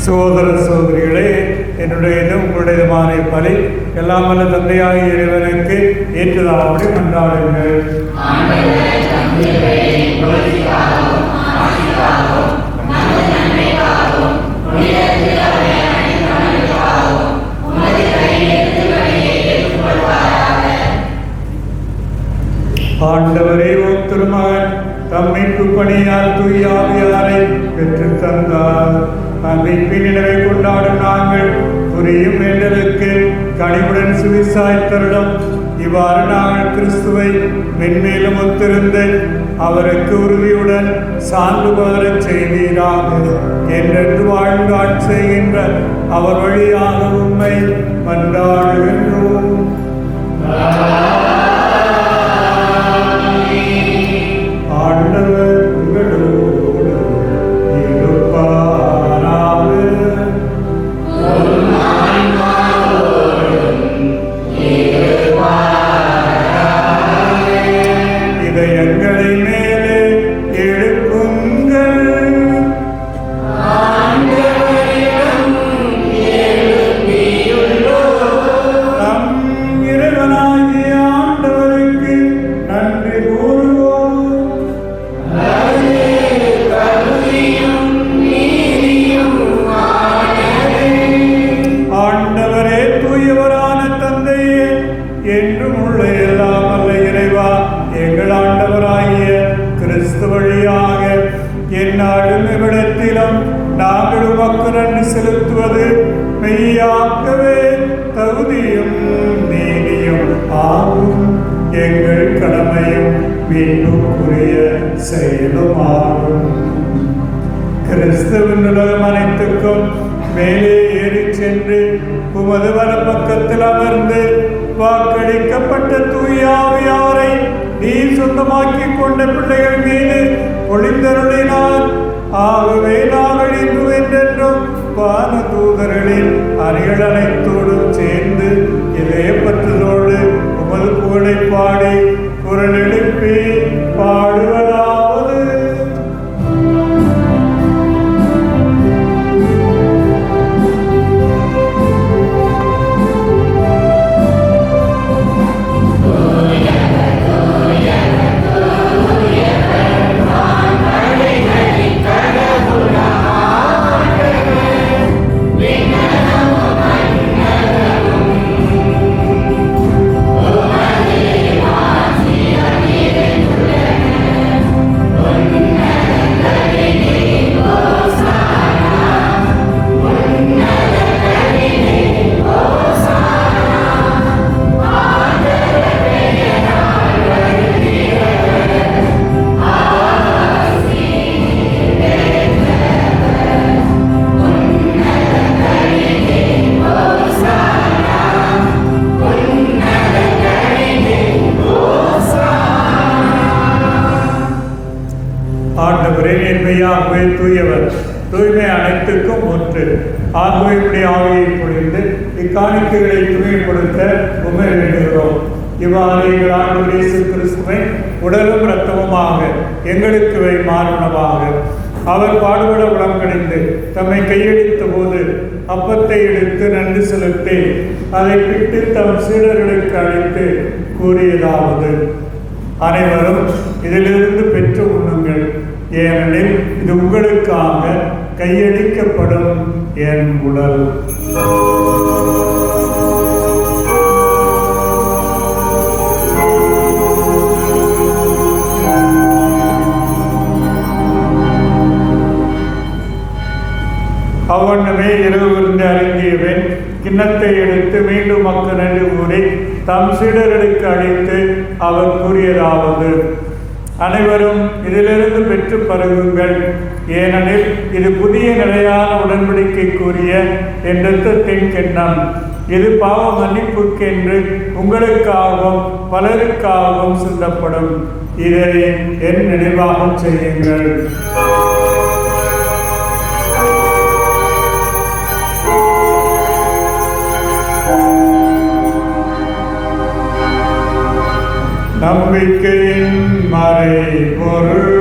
சகோதர சகோதரிகளே, என்னுடையதும் உங்களுடையதுமான பலி எல்லாம் வல்ல தந்தையாகிய இறைவனுக்கு ஏற்றதாகும்படி மன்றாடுங்கள். ஆண்டவரே, உம் திருமகன் தம் மீட்பு பணியால் தூய ஆவியாரை பெற்றுத் தந்தார். மீட்பின் நினைவை கொண்டாடும் நாங்கள் புரியும் வேண்டலுக்கு கனிவுடன் சுவிசாய்த்தருடம் இவ்வாறு நாங்கள் கிறிஸ்துவை மென்மேலும் ஒத்திருந்து அவருக்கு உறுதியுடன் சான்று பகரச் செய்தீராக. என்றென்று வாழ்ந்து ஆட்சி செய்கின்ற அவர் வழியாக உம்மை மன்றாடுகின்றோம். ஆண்டவர் உங்களோடு இருப்பாராக. இதயங்களை மேலே எழுப்புங்கள். நம் இறைவனாகிய ஆண்டவருக்கு நன்றி கூறுவோம். ஆண்டவரே, தூயவரான தந்தையே, என்றும் உள்ள எல்லாம் வல்ல இறைவா, எங்கள் ஆண்டவராகிய கிறிஸ்து வழியாக எந்நாளும் இவ்விடத்திலும் நாங்கள் உமக்கு நன்றி செலுத்துவது மெய்யாகவே தகுதியும் நீதியும் ஆகும். எங்கள் கடமையும் மீண்டுக்குரிய செயலுமாகும். கிறிஸ்துவின் உலகம் அனைத்துக்கும் மேலே ஏறி சென்று உமது வலப்பக்கத்தில் அமர்ந்து வாக்களிக்கப்பட்ட தூய ஆவியாரை நீ சொந்தமாக்கி கொண்ட பிள்ளைகள் மீது பொழிந்தருளினார். ஆகவே நாங்கள் இன்று என்றென்றும் வான தூதர்களின் அணிகள் அனைத்தோடும் சேர்ந்து இதே பற்றதோடு உமது புகழை பாடி குரல் எழுப்பி பாடுவதாவது. ஆண்டவரே, நேர்மையாகவே தூயவர், தூய்மை அனைத்துக்கும் ஒன்று. ஆகவே இப்படி ஆவியை பொழிந்து இக்காணிக்கைகளை தூய்மைப்படுத்த உண்மை வேண்டுகிறோம். இவ்வாறு எங்கள் ஆண்டவர் இயேசு கிறிஸ்துவை உடலும் இரத்தமுமாக எங்களுக்கு மாறுணவாக அவர் பாடுபட உடம்படைந்து தம்மை கையெடுத்த போது அப்பத்தை எடுத்து நன்றி செலுத்தி அதை பிட்டு தம் சீடர்களுக்கு அளித்து கூறியதாவது: அனைவரும் இதிலிருந்து பெற்று உண்ணுங்கள், ஏனெனில் இது உங்களுக்காக கையளிக்கப்படும் என் உடல். அவ்வண்ணமே இரவு விருந்து அருந்தியவன் கிண்ணத்தை எடுத்து மீண்டும் மக்கள் நன்றி கூறி தம் சீடர்களுக்கு அளித்து அவர் கூறியதாவது: அனைவரும் இதிலிருந்து பெற்று பருகுங்கள், ஏனெனில் இது புதிய நிலையான உடன்படிக்கைக்குரிய என் இரத்தத்தின் கிண்ணம். இது பாவ மன்னிப்புக்கென்று உங்களுக்காகவும் பலருக்காகவும் சிந்தப்படும். இதை என் நினைவாக செய்யுங்கள். நம்பிக்கையின் மறைபொருள்.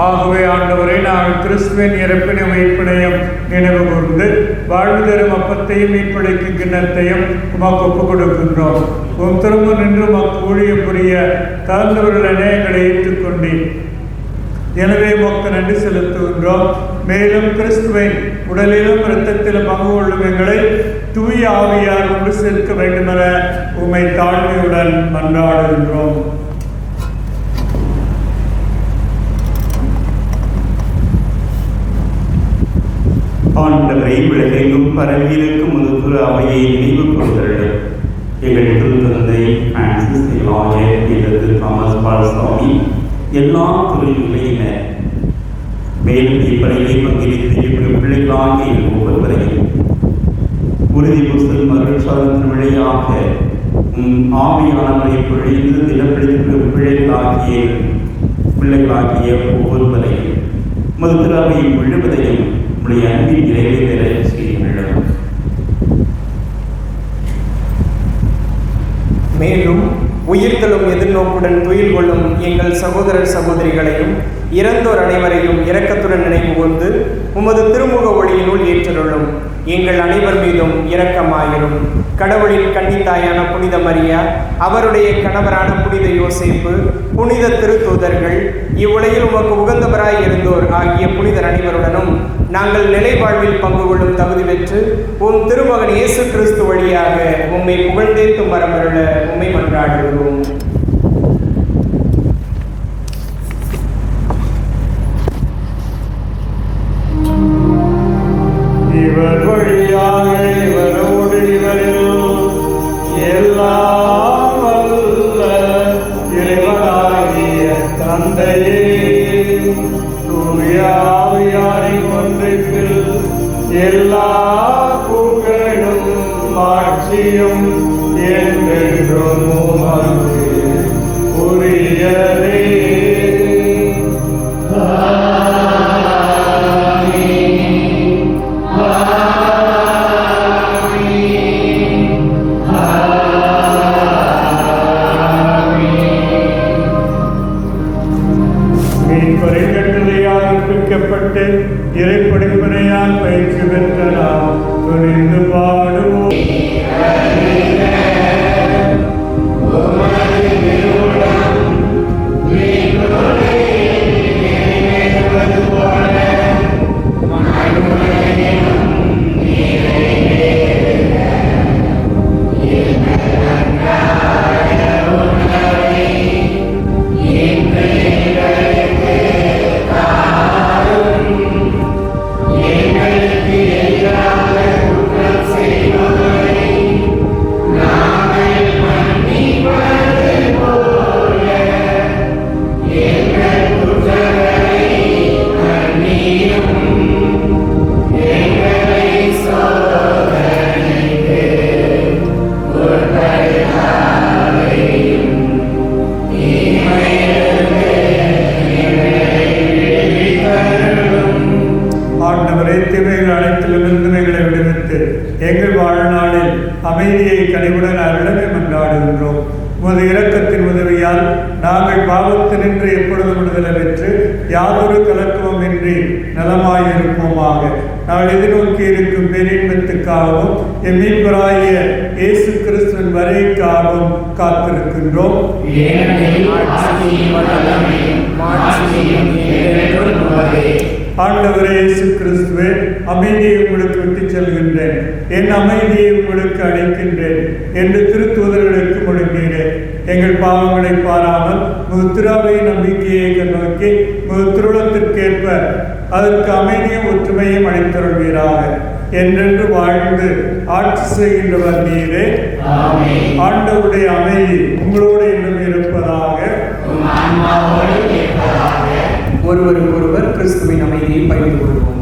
ஆகவே ஆண்டவரை நாங்கள் கிறிஸ்துவின் இறப்பினை மீட்பினையும் நினைவு கூர்ந்து வாழ்வு தரும் அப்பத்தையும் மீட்படைக்கும் கிண்ணத்தையும் உமக்கு ஒப்புக் கொடுக்கின்றோம். உம் திரும்ப நின்று உமக்கு ஊழியம் புரிய தகுந்தவர்கள் அநேகங்களை ஏற்றுக்கொண்டேன். எனவே உமக்கு நன்றி செலுத்துகின்றோம். மேலும் கிறிஸ்துவை உடலிலும் இரத்தத்திலும் பங்கு கொள்ளும் எங்களை தூய ஆவியார் ஒன்று சேர்க்க வேண்டுமென உம்மை தாழ்மையுடன் மன்றாடுகின்றோம். ஆண்டவரை உலகெங்கும் பரவியிருக்கும் முதுகுற அவையை நினைவு கொள்கிறது. எங்கள் திருத்தந்தை பிரான்சிஸ் லாயர் இடது தாமஸ் பால்சாமி எல்லா துறையினர் மேலும் இப்பணியை பங்கேற்று பிள்ளைகளாகிய ஒவ்வொருவரையும் உறுதி புஸ்தல் மகிழ்ச்சாதத்தின் விளையாக ஆவியானவரை பொழிந்து தினப்பிடித்த பிள்ளைகளாகிய ஒவ்வொருவரையும் மதுராவை முழுவதையும் உடைய அன்பின் நிறைவேற செய்கின்றனர். மேலும் உயிர்த்தலும் எதிர்நோக்குடன் துயில் கொள்ளும் எங்கள் சகோதரர் சகோதரிகளையும் இறந்தோர் அனைவரையும் இரக்கத்துடன் நினைவு கூர்ந்து உமது திருமுக ஒளியினுள் ஏற்றருளும். எங்கள் அனைவர் மீதும் இரக்கமாயிரும். கடவுளின் கன்னித்தாயான புனித மரியா, அவருடைய கணவரான புனித யோசேப்பு, புனித திருத்தூதர்கள், இவ்வுலகில் உமக்கு உகந்தவராய் இருந்தோர் ஆகிய புனிதர் அனைவருடனும் நாங்கள் நிலை வாழ்வில் பங்கு கொள்ளும் தகுதி பெற்று உம் திருமகன் இயேசு கிறிஸ்து வழியாக உம்மை புகழ்ந்தேத்தும் வரமருள உம்மை மன்றாடுகிறோம். இவர் வழியாக இவரோடு இவரில் எல்லாம் வல்ல இறைவனாகிய தந்தையே, தூய ஆவியாரின் ஒன்றிற்கில் எல்லா புகழும் மாட்சியும் என்றென்றும் உமக்கு உரியதே. இறைப்படிப்பினையால் பயிற்சி பெற்ற நாம் துணிந்து பாடுவோம். எங்கள் வாழ்நாளில் அமைதியை கனிவுடன் அருளவே மன்றாடுகின்றோம். உமது இரக்கத்தின் உதவியால் நாங்கள் பாவத்தினின்று எப்பொழுதும் விடுதலை பெற்று யாதொரு கலக்கமும் இன்றி நலமாயிருப்போமாக. நாங்கள் எதிர்நோக்கி இருக்கும் பேரின்பத்துக்காகவும் என் மீட்பராகிய இயேசு கிறிஸ்துவின் வருகைக்காகவும் காத்திருக்கின்றோம். ஆண்டவரே இயேசு கிறிஸ்துவே, அமைதியை உங்களுக்கு விட்டுச் செல்கின்றேன், என் அமைதியை உங்களுக்கு அளிக்கின்றேன் என்று திருத்தூதர்களுக்கு முழங்கினேன். எங்கள் பாவங்களை பாராமல் முத்திராவை நம்பிக்கையை நோக்கி திருளத்திற்கேற்ப அதற்கு அமைதியும் ஒற்றுமையும் அளித்தருள்வீராக. என்றென்று வாழ்ந்து ஆட்சி செய்கின்றவர் நீரே. ஆண்டவருடைய அமைதி உங்களோடு இன்னும் இருப்பதாக. ஒருவருக்கொருவர் கிறிஸ்துவின் அமைதியை பகிர்ந்து கொள்வோம்.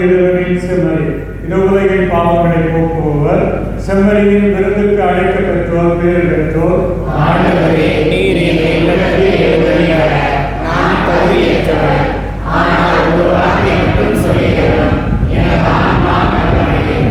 இறைவனின் செம்மறி. இது உலகின் பாவங்களை போக்குபவர். செம்மறியின் விருந்துக்கு அழைக்க பெற்றோர் பேறு பெற்றோர். ஆண்டவரே, நீர் என் இல்லத்தில் எழுந்தருள நான் தகுதியற்றவன். ஆனால் ஒரு வார்த்தை மட்டும் சொல்லுகிறேன், எனது ஆன்மா நலமடையும்.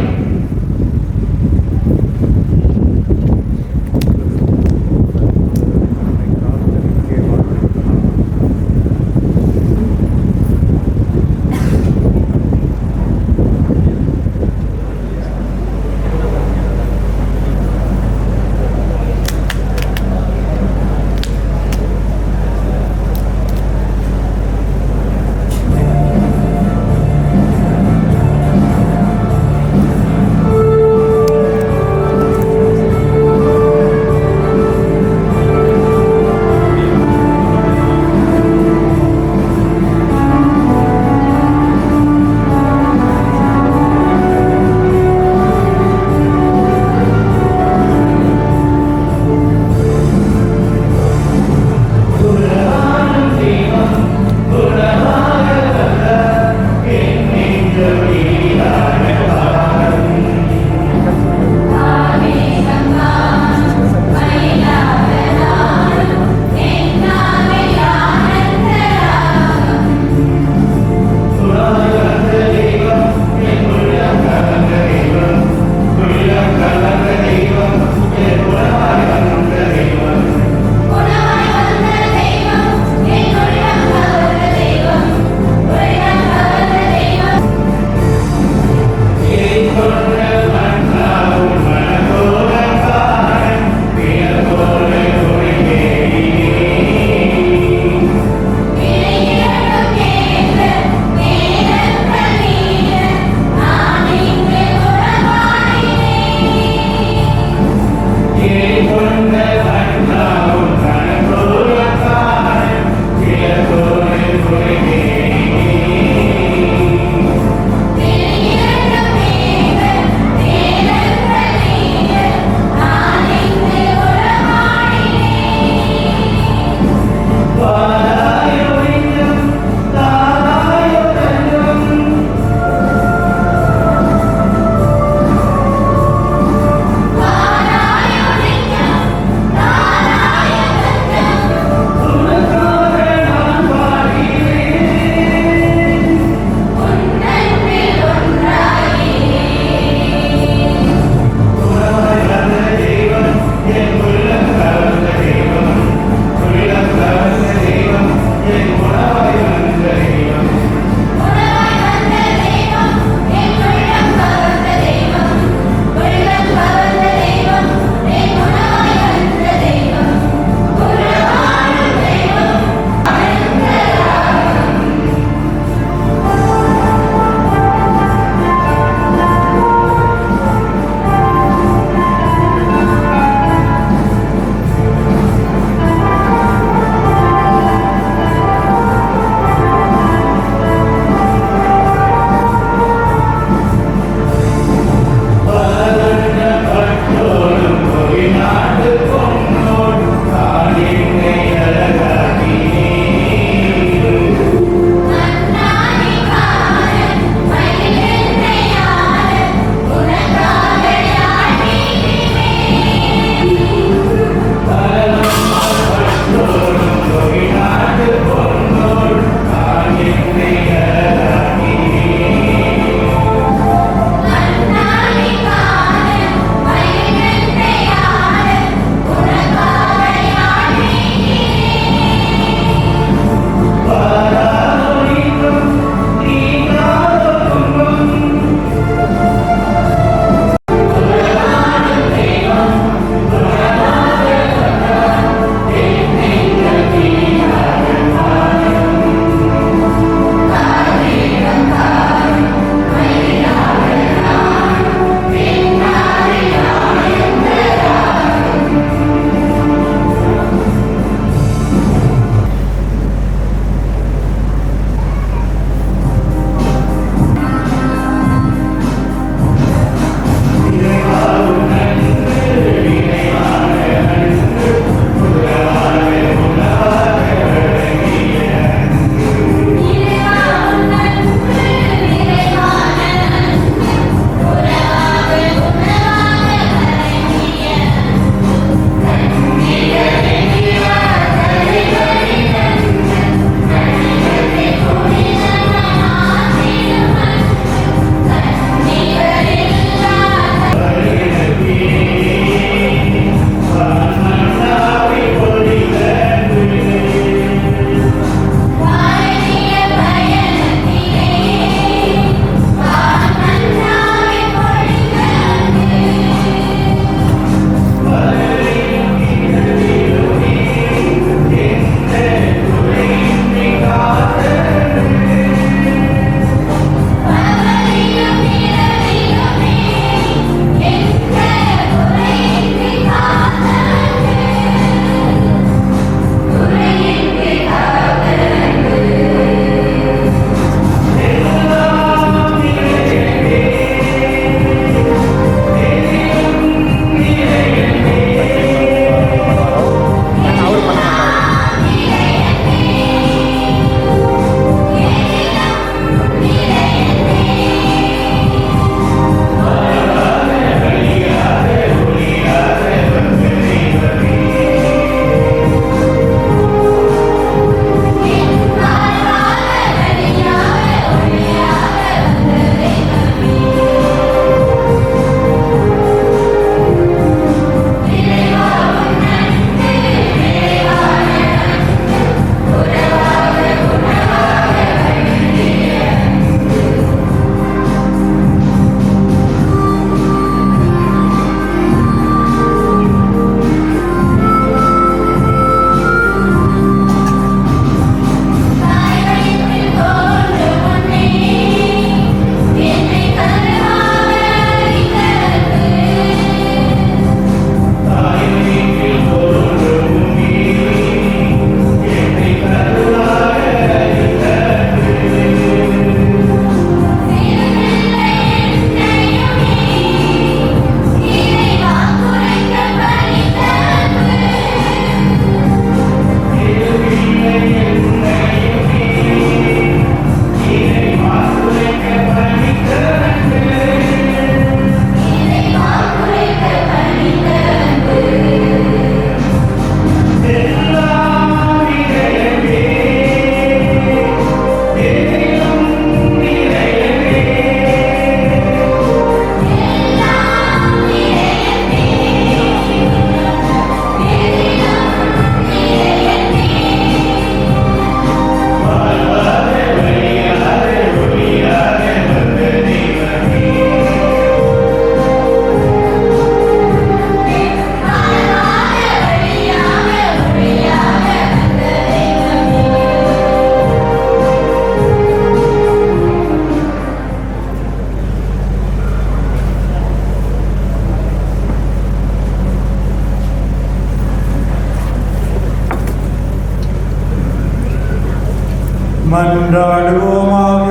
மன்றாடுவோமாக.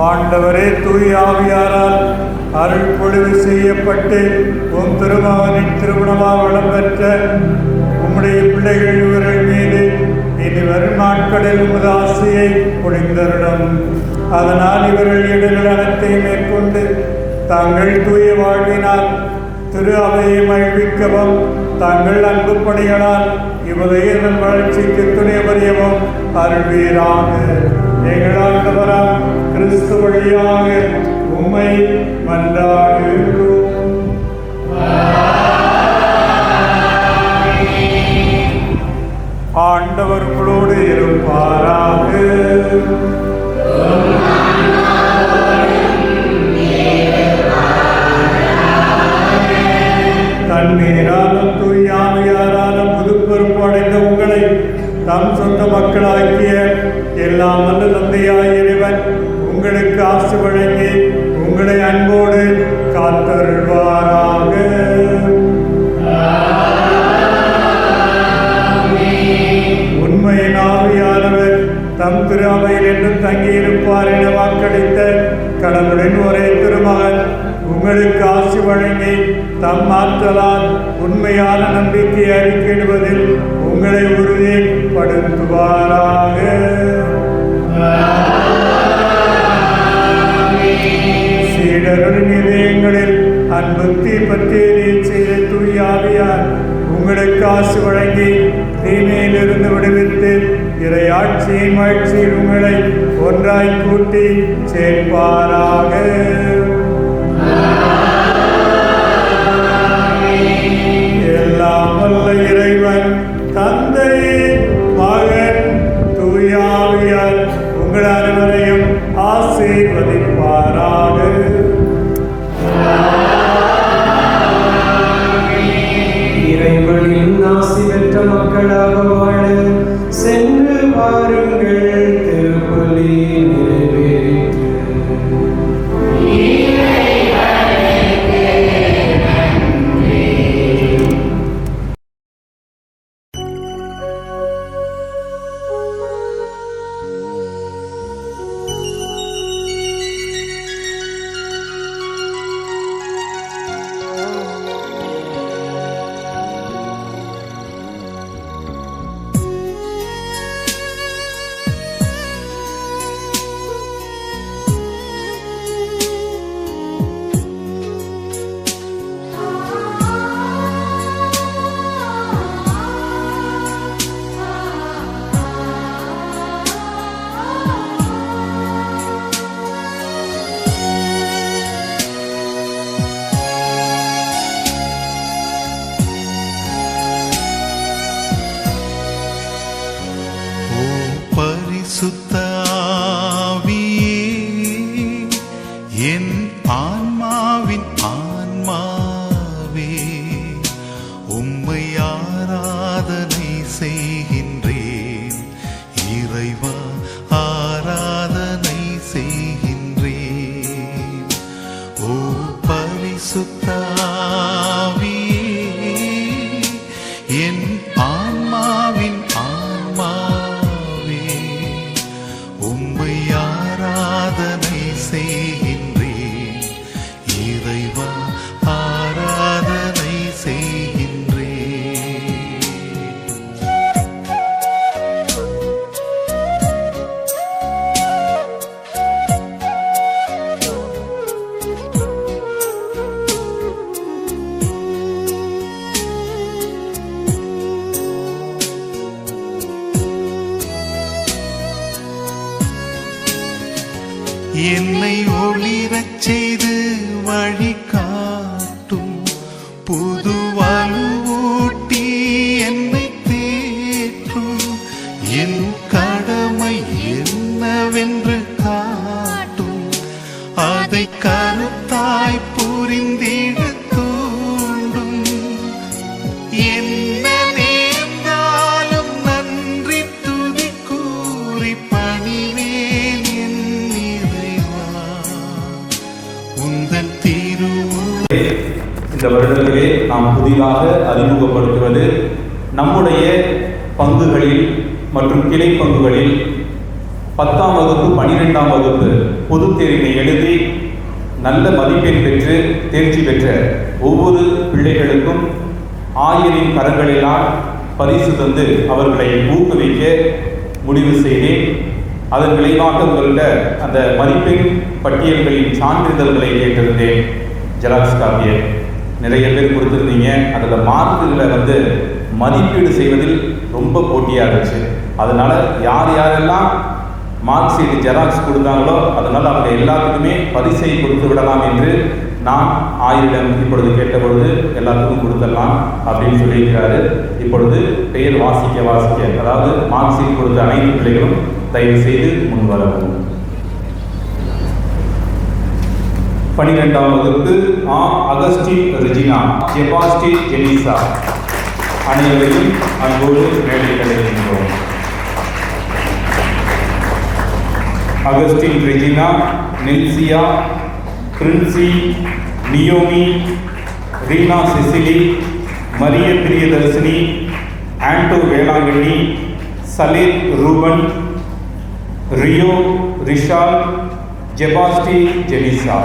ஆண்டவரே, தூய ஆவியாரால் அருள் பொழிவு செய்யப்பட்டு உம் திருமகனின் திருமணமாக வளம் பெற்ற உம்முடைய பிள்ளைகள் இவர்கள் மீது இனி வரும் நாட்களில் உமது ஆசையை பொழிந்தருளும். அதனால் இவர்கள் இடர்கள் அனைத்தையும் மேற்கொண்டு தங்கள் தூய வாழ்வினால் திரு அவையை மகிழ்விக்கவும் தங்கள் அன்பு பணிகளால் இவருடைய வளர்ச்சிக்கு துணை புரியவும் அருள்வீராக. எங்கள் ஆண்டவராம் கிறிஸ்து வழியாக உம்மை மன்றாடுகிறோம். ஆண்டவர் உங்களோடு இருப்பாராக. தண்ணீராலும் தூயாமையாராலும் புதுப்பொறுப்பு அடைந்த உங்களை தம் சொந்த மக்களாக்கிய எல்லாம் வல்ல தந்தையாய் இறைவன் உங்களுக்கு ஆசி வழங்கி உங்களை அன்போடு காத்தருள்வாராக. உண்மையின் ஆவியானவர் தம் திரு அவையில் என்றும் தங்கியிருப்பார் என வாக்களித்த கடவுளின் ஒரே திருமகன் உங்களுக்கு ஆசி வழங்கி தம் ஆற்றலால் உண்மையான நம்பிக்கை அறிக்கையிடுவதில் உங்களை உறுதிப்படுத்துவாராக. சீடர்களின் இதயங்களில் அன்பு தீப்பற்றி செய்த தூயாவியார் உங்களுக்கு ஆசி வழங்கி தீமையிலிருந்து விடுவித்து இறையாட்சியின் மகிழ்ச்சியில் உங்களை ஒன்றாய் கூட்டி சேர்ப்பாராக. எல்லாம் வல்ல இறைவன் தந்தை மகன் தூயாவியார் உங்கள் அனைவரையும் ஆசீர்வதிப்பாராக. இறைவனின் ஆசி பெற்ற மக்களாக வாழ சென்று வாருங்கள். திருப்பலி நிறைவேறிற்று. பரிசுத்த ஆவியே, என் ஆன்மாவின் ஆன்மாவே, உம்மை ஆராதனை செய்கின்றேன். இறைவா, ஆராதனை செய்கின்றேன். ஓ பரிசுத்த ஆவியே, என் ஆன்மாவின் ஆன்மாவே, உம்மை ஆராதனை செய்கின்றேன். இறைவா, ஆராதனை செய்கின்றேன். என்னை ஒளிரச் செய்து வழி காட்டும் புது வலுவூட்டி என்னை தேற்றும். என் கடமை என்னவென்று காட்டும், அதை கருத்தாய் புரிந்திட தூண்டும். என்ன நேர்ந்தாலும் நன்றி துதி கூறி பணிவேன் என் இறைவா, உந்தன் திருவுள்ள. இந்த வருடத்திலே நாம் புதிதாக அறிமுகப்படுத்துவது நம்முடைய பங்குகளில் மற்றும் கிளை பங்குகளில் 10ஆம் வகுப்பு 12ஆம் வகுப்பு பொதுத் தேர்வினை எழுதி நல்ல மதிப்பெண் பெற்று தேர்ச்சி பெற்ற ஒவ்வொரு பிள்ளைகளுக்கும் ஆயரின் கரங்களினால் பரிசு தந்து அவர்களை ஊக்குவிக்க முடிவு செய்தேன். அதன் விளைவாக உங்கள்கிட்ட அந்த மதிப்பெண் பட்டியல்களின் சான்றிதழ்களை கேட்டிருந்தேன். ஜெராக்ஸ் காப்பியை நிறைய பேர் கொடுத்துருந்தீங்க. அதில் மார்க்குகளை மதிப்பீடு செய்வதில் ரொம்ப போட்டியாக இருந்துச்சு. அதனால் யாரெல்லாம் மார்க் ஷீட் ஜெராக்ஸ் கொடுத்தாங்களோ அதனால் அவங்க எல்லாத்துக்குமே பரிசை கொடுத்து விடலாம் என்று நான் ஆயரிடம் இப்பொழுது கேட்டபொழுது எல்லாத்துக்கும் கொடுத்துடலாம் அப்படின்னு சொல்லியிருக்கிறாரு. இப்பொழுது பெயர் வாசிக்க அதாவது மார்க் ஷீட் கொடுத்த அனைத்து பிள்ளைகளும் தயவு செய்து முன் வரவும். 12ஆம் வகுப்பு அகஸ்டின் ரெஜினா, ஜெபாஸ்டின் ஜெனிசா அனைவரையும் அன்போடு மேடை கிடைக்கின்றோம். அகஸ்டின் ரெஜினா, நெல்சியா, பிரின்சி, நியோமி, ரீனா செசிலி, மரிய பிரியதர்சினி, ஆண்டோ வேளாங்கண்ணி, சலீத் ரூபன், ரியோ ரிஷால், ஜெபாஸ்டி ஜெனிசா.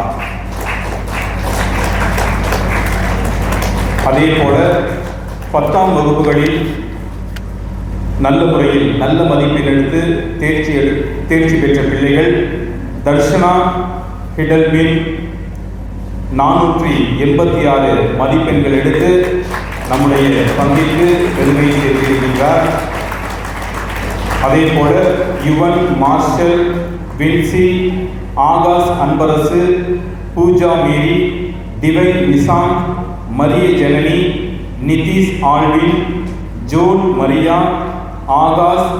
அதே போல 10ஆம் வகுப்புகளில் நல்ல முறையில் நல்ல மதிப்பெண் எடுத்து தேர்ச்சி பெற்ற பிள்ளைகள் தர்ஷனா ஹிடல்பின் 486 மதிப்பெண்கள் எடுத்து நம்முடைய பங்கிற்கு பெருமை சேர்த்திருக்கின்றார். அதே போல யுவன், மார்ஷல், வின்சி, ஆகாஷ் அன்பரசு, பூஜா மேரி, டிவைன் நிசான், மரிய ஜனனி, நிதிஷ் ஆல்வின், ஜோன் மரியா, ஆகாஷ்,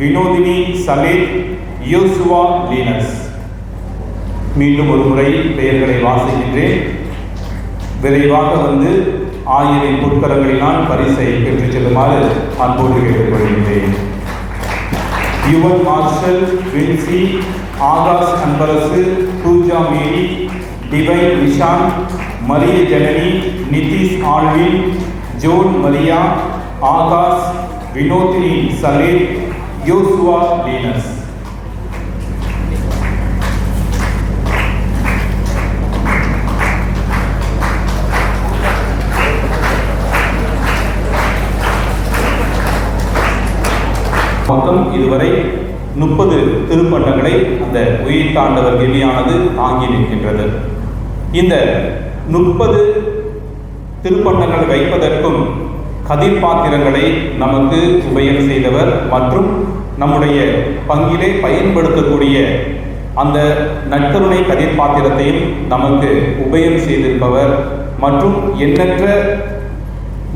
வினோதினி சலேத், யோசுவா லீனஸ். மீண்டும் ஒரு முறை பெயர்களை வாசிக்கின்றேன். விரைவாக ஆயரின் பொற்கரங்களினால் பரிசை பெற்றுச் செல்லுமாறு அன்போடு கேட்டுக்கொள்கின்றேன். யுவன், மார்ஷல், வின்சி, ஆகாஷ் அன்பரசு, பூஜா மேரி, டிவைன் நிஷான், மரிய ஜனனி, நிதிஷ் ஆல்வின், ஜோன் மரியா, ஆகாஷ், வினோதினி சலேத், யோசுவா லீனஸ். மொத்தம் இதுவரை 30 திருப்பண்டங்களை அந்த உயிர்த்தாண்டவர் கெவியானது தாங்கி நிற்கின்றது. இந்த 30 திருப்பண்டங்கள் வைப்பதற்கும் கதிர் பாத்திரங்களை நமக்கு உபயம் செய்தவர் மற்றும் நம்முடைய பங்கிலே பயன்படுத்தக்கூடிய அந்த நற்கருணை கதிர் பாத்திரத்தையும் நமக்கு உபயம் செய்திருப்பவர் மற்றும் எண்ணற்ற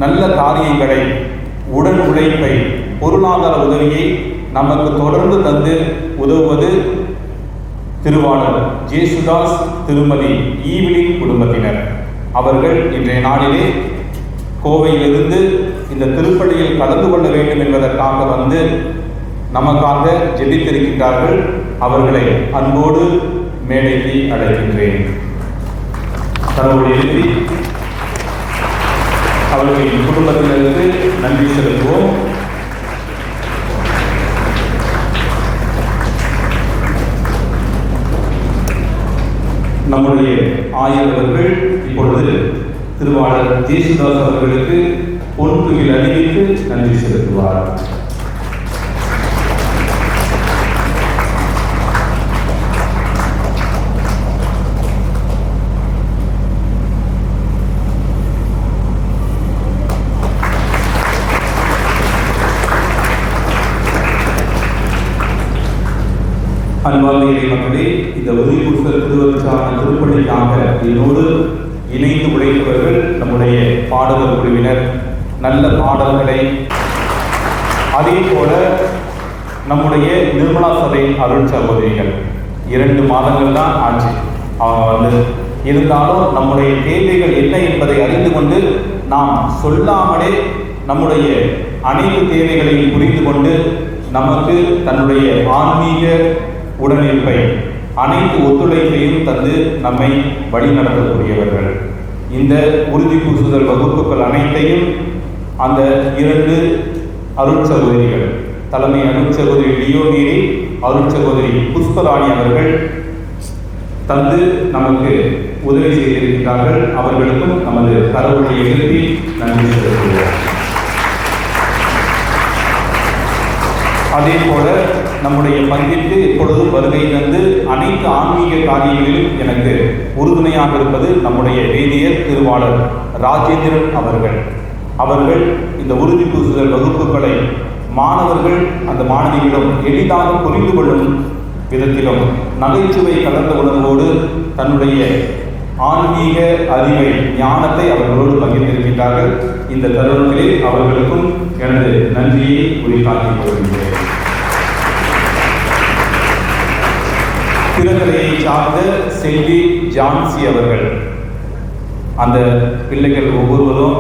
நல்ல காரியங்களை, உடல் உழைப்பை, பொருளாதார உதவியை நமக்கு தொடர்ந்து தந்து உதவுவது திருவாளர் ஜேசுதாஸ், திருமதி ஈவிலின் குடும்பத்தினர். அவர்கள் இன்றைய நாளிலே கோவையிலிருந்து இந்த திருப்பலியில் கலந்து கொள்ள வேண்டும் என்பதற்காக நமக்காக ஜெபித்திருக்கின்றார்கள். அவர்களை அன்போடு மேடைக்கு அழைக்கின்றேன். கடவுளை எழுதி அவர்களின் குடும்பத்தினருக்கு நன்றி செலுத்துவோம். நம்முடைய ஆயர்கள் இப்பொழுது திருவாளர் ஜேசுதாஸ் அவர்களுக்கு பொன்துயில் அறிவித்து நன்றி செலுத்துவார். அன்பார்ந்த மக்களே, இந்த உதவிபுத்தர் திருவருட்சான திருப்பணிக்காக என்னோடு இணைந்து உழைப்பவர்கள் நம்முடைய பாடகர் குழுவினர், நல்ல பாடல்களை, அதே போல நம்முடைய நிர்மலா சபை அருள் சகோதரிகள் 2 மாதங்கள் தான் ஆச்சு. அவங்க இருந்தாலும் நம்முடைய தேவைகள் என்ன என்பதை அறிந்து கொண்டு நாம் சொல்லாமலே நம்முடைய அனைத்து தேவைகளையும் புரிந்து கொண்டு நமக்கு தன்னுடைய ஆன்மீக உடனிருப்பை, அனைத்து ஒத்துழைப்பையும் தந்து நம்மை வழிநடத்தக்கூடியவர்கள். இந்த உறுதி பூசுதல் வகுப்புகள் அனைத்தையும் அந்த 2 அருட்சகோதரிகள், தலைமை அருட்சகோதரி லியோமேரி அருட்சகோதரி புஷ்பராணி அவர்கள் தந்து நமக்கு உதவி செய்திருக்கிறார்கள். அவர்களுக்கும் நமது கரவொலியை எழுப்பி நன்றி செலுத்துகிறோம். அதே போல நம்முடைய பங்கிற்கு எப்பொழுதும் வருகை தந்து அனைத்து ஆன்மீக காரியங்களிலும் எனக்கு உறுதுணையாக இருப்பது நம்முடைய வேதியர் திருவாளர் ராஜேந்திரன் அவர்கள் இந்த உறுதி பூசுதல் வகுப்புகளை மாணவர்கள் அந்த மாணவிகளும் எளிதாக புரிந்து கொள்ளும் விதத்திலும் நகைச்சுவை கலந்த உணர்வோடு தன்னுடைய ஆன்மீக அறிவை ஞானத்தை அவர்களோடு பகிர்ந்திருக்கின்றார்கள். இந்த தருணத்திலே அவர்களுக்கும் எனது நன்றியை உரித்தாக்கிக் கொள்கின்றேன். திருக்கரையை சார்ந்த செல்வி ஜான்சி அவர்கள் அந்த பிள்ளைகள் ஒவ்வொருவரும்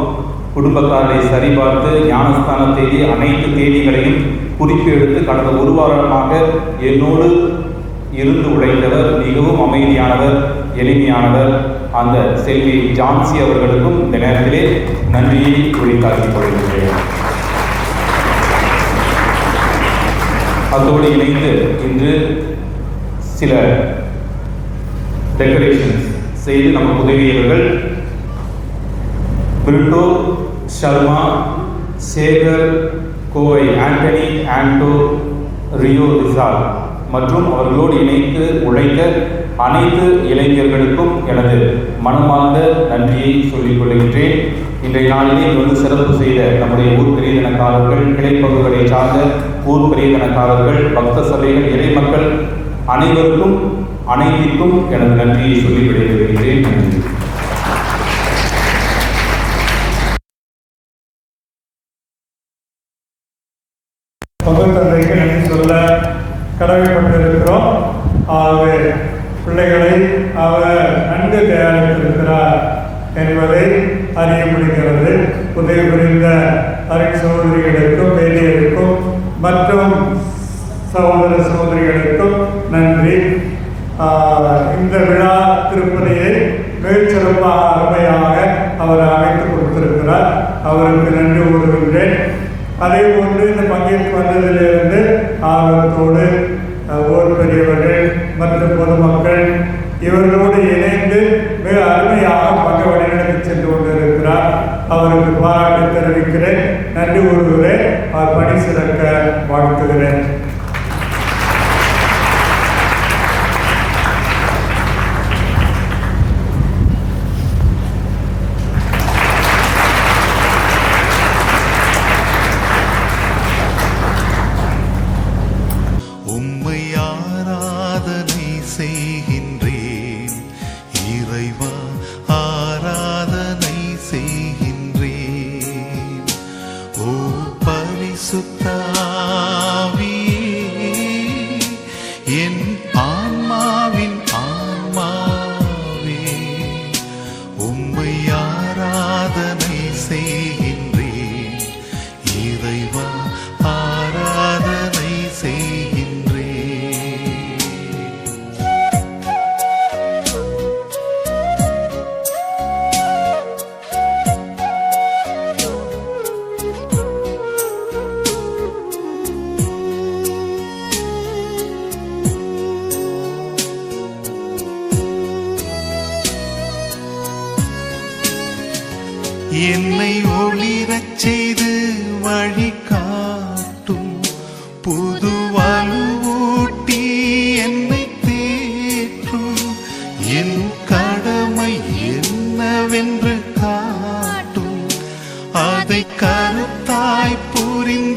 குடும்பத்தாரை சரிபார்த்து ஞானஸ்தான தேதி அனைத்து தேதிகளையும் குறிப்பு எடுத்து கடந்த ஒரு வாரமாக என்னோடு இருந்து உழைத்தவர், மிகவும் அமைதியானவர், எளிமையானவர் அந்த செல்வி ஜான்சி அவர்களுக்கும் இந்த நேரத்திலே நன்றியை உரித்தாக்கிக் கொள்கிறேன். அதோடு இணைந்து இன்று சில டெக்கரேஷன்ஸ் செய்து நமக்கு உதவியவர்கள் பிரிட்டோ சர்மா, சேகர், கோவை ஆண்டனி, ஆண்டோ, ரியோ ரிசால் மற்றும் அவர்களோடு இணைத்து உழைத்த அனைத்து இளைஞர்களுக்கும் எனது மனமார்ந்த நன்றியை சொல்லிக் கொள்கின்றேன். இன்றைய நாளிலே வந்து சிறப்பு செய்த நம்முடைய ஊர் பெரியதனக்காரர்கள், கிளைப்பகுதிகளை சார்ந்த ஊர் பெரியதனக்காரர்கள், பக்த சபைகள், இறைமக்கள் அனைவருக்கும் அனைத்திற்கும் எனது நன்றியை சொல்லி விடைபெறுகின்றேன். நன்றி. பகல் தந்தைக்கு நன்றி சொல்ல கடமைப்பட்டிருக்கிறோம். ஆகவே பிள்ளைகளை அவர் நன்கு தயாரித்திருக்கிறார் என்பதை அறிய முடிகிறது. உதவி புரிந்த அருட்சகோதரிகளுக்கும் வேதியருக்கும் மற்றும் சகோதர சகோதரிகளுக்கும் நன்றி. இந்த விழா திருப்பதியை மிகச்சிறப்பாக அருமையாக அவர் அமைத்து கொடுத்திருக்கிறார். அவருக்கு நன்றி கூறுகின்றேன். அதே போன்று இந்த பங்கேற்று வந்ததிலிருந்து ஆர்வத்தோடு ஊர் பெரியவர்கள் மற்றும் பொதுமக்கள் இவர்களோடு இணைந்து மிக அருமையாக பங்கு வழிநடத்தி சென்று கொண்டிருக்கிறார். அவருக்கு பாராட்டு தெரிவிக்கிறேன், நன்றி கூறுகிறேன். அவர் பணி சிறக்க வாழ்த்துகிறேன். செய்கின்றேன் இறைவா, ஆராதனை செய்கின்றேன். ஓ பரிசுத்த ஆவியே, என் ஆன்மாவின் ஆன்மாவே, உம்மை ஆராதனை செய்கின்றேன் இறைவா, ஆராதனை செய்கின்றேன். என்னை ஒளிரச் செய்து வழிகாட்டும் புது வலுவூட்டி என்னை தேற்றும். என் கடமை என்னவென்று காட்டும், அதை கருத்தாய் புரிந்து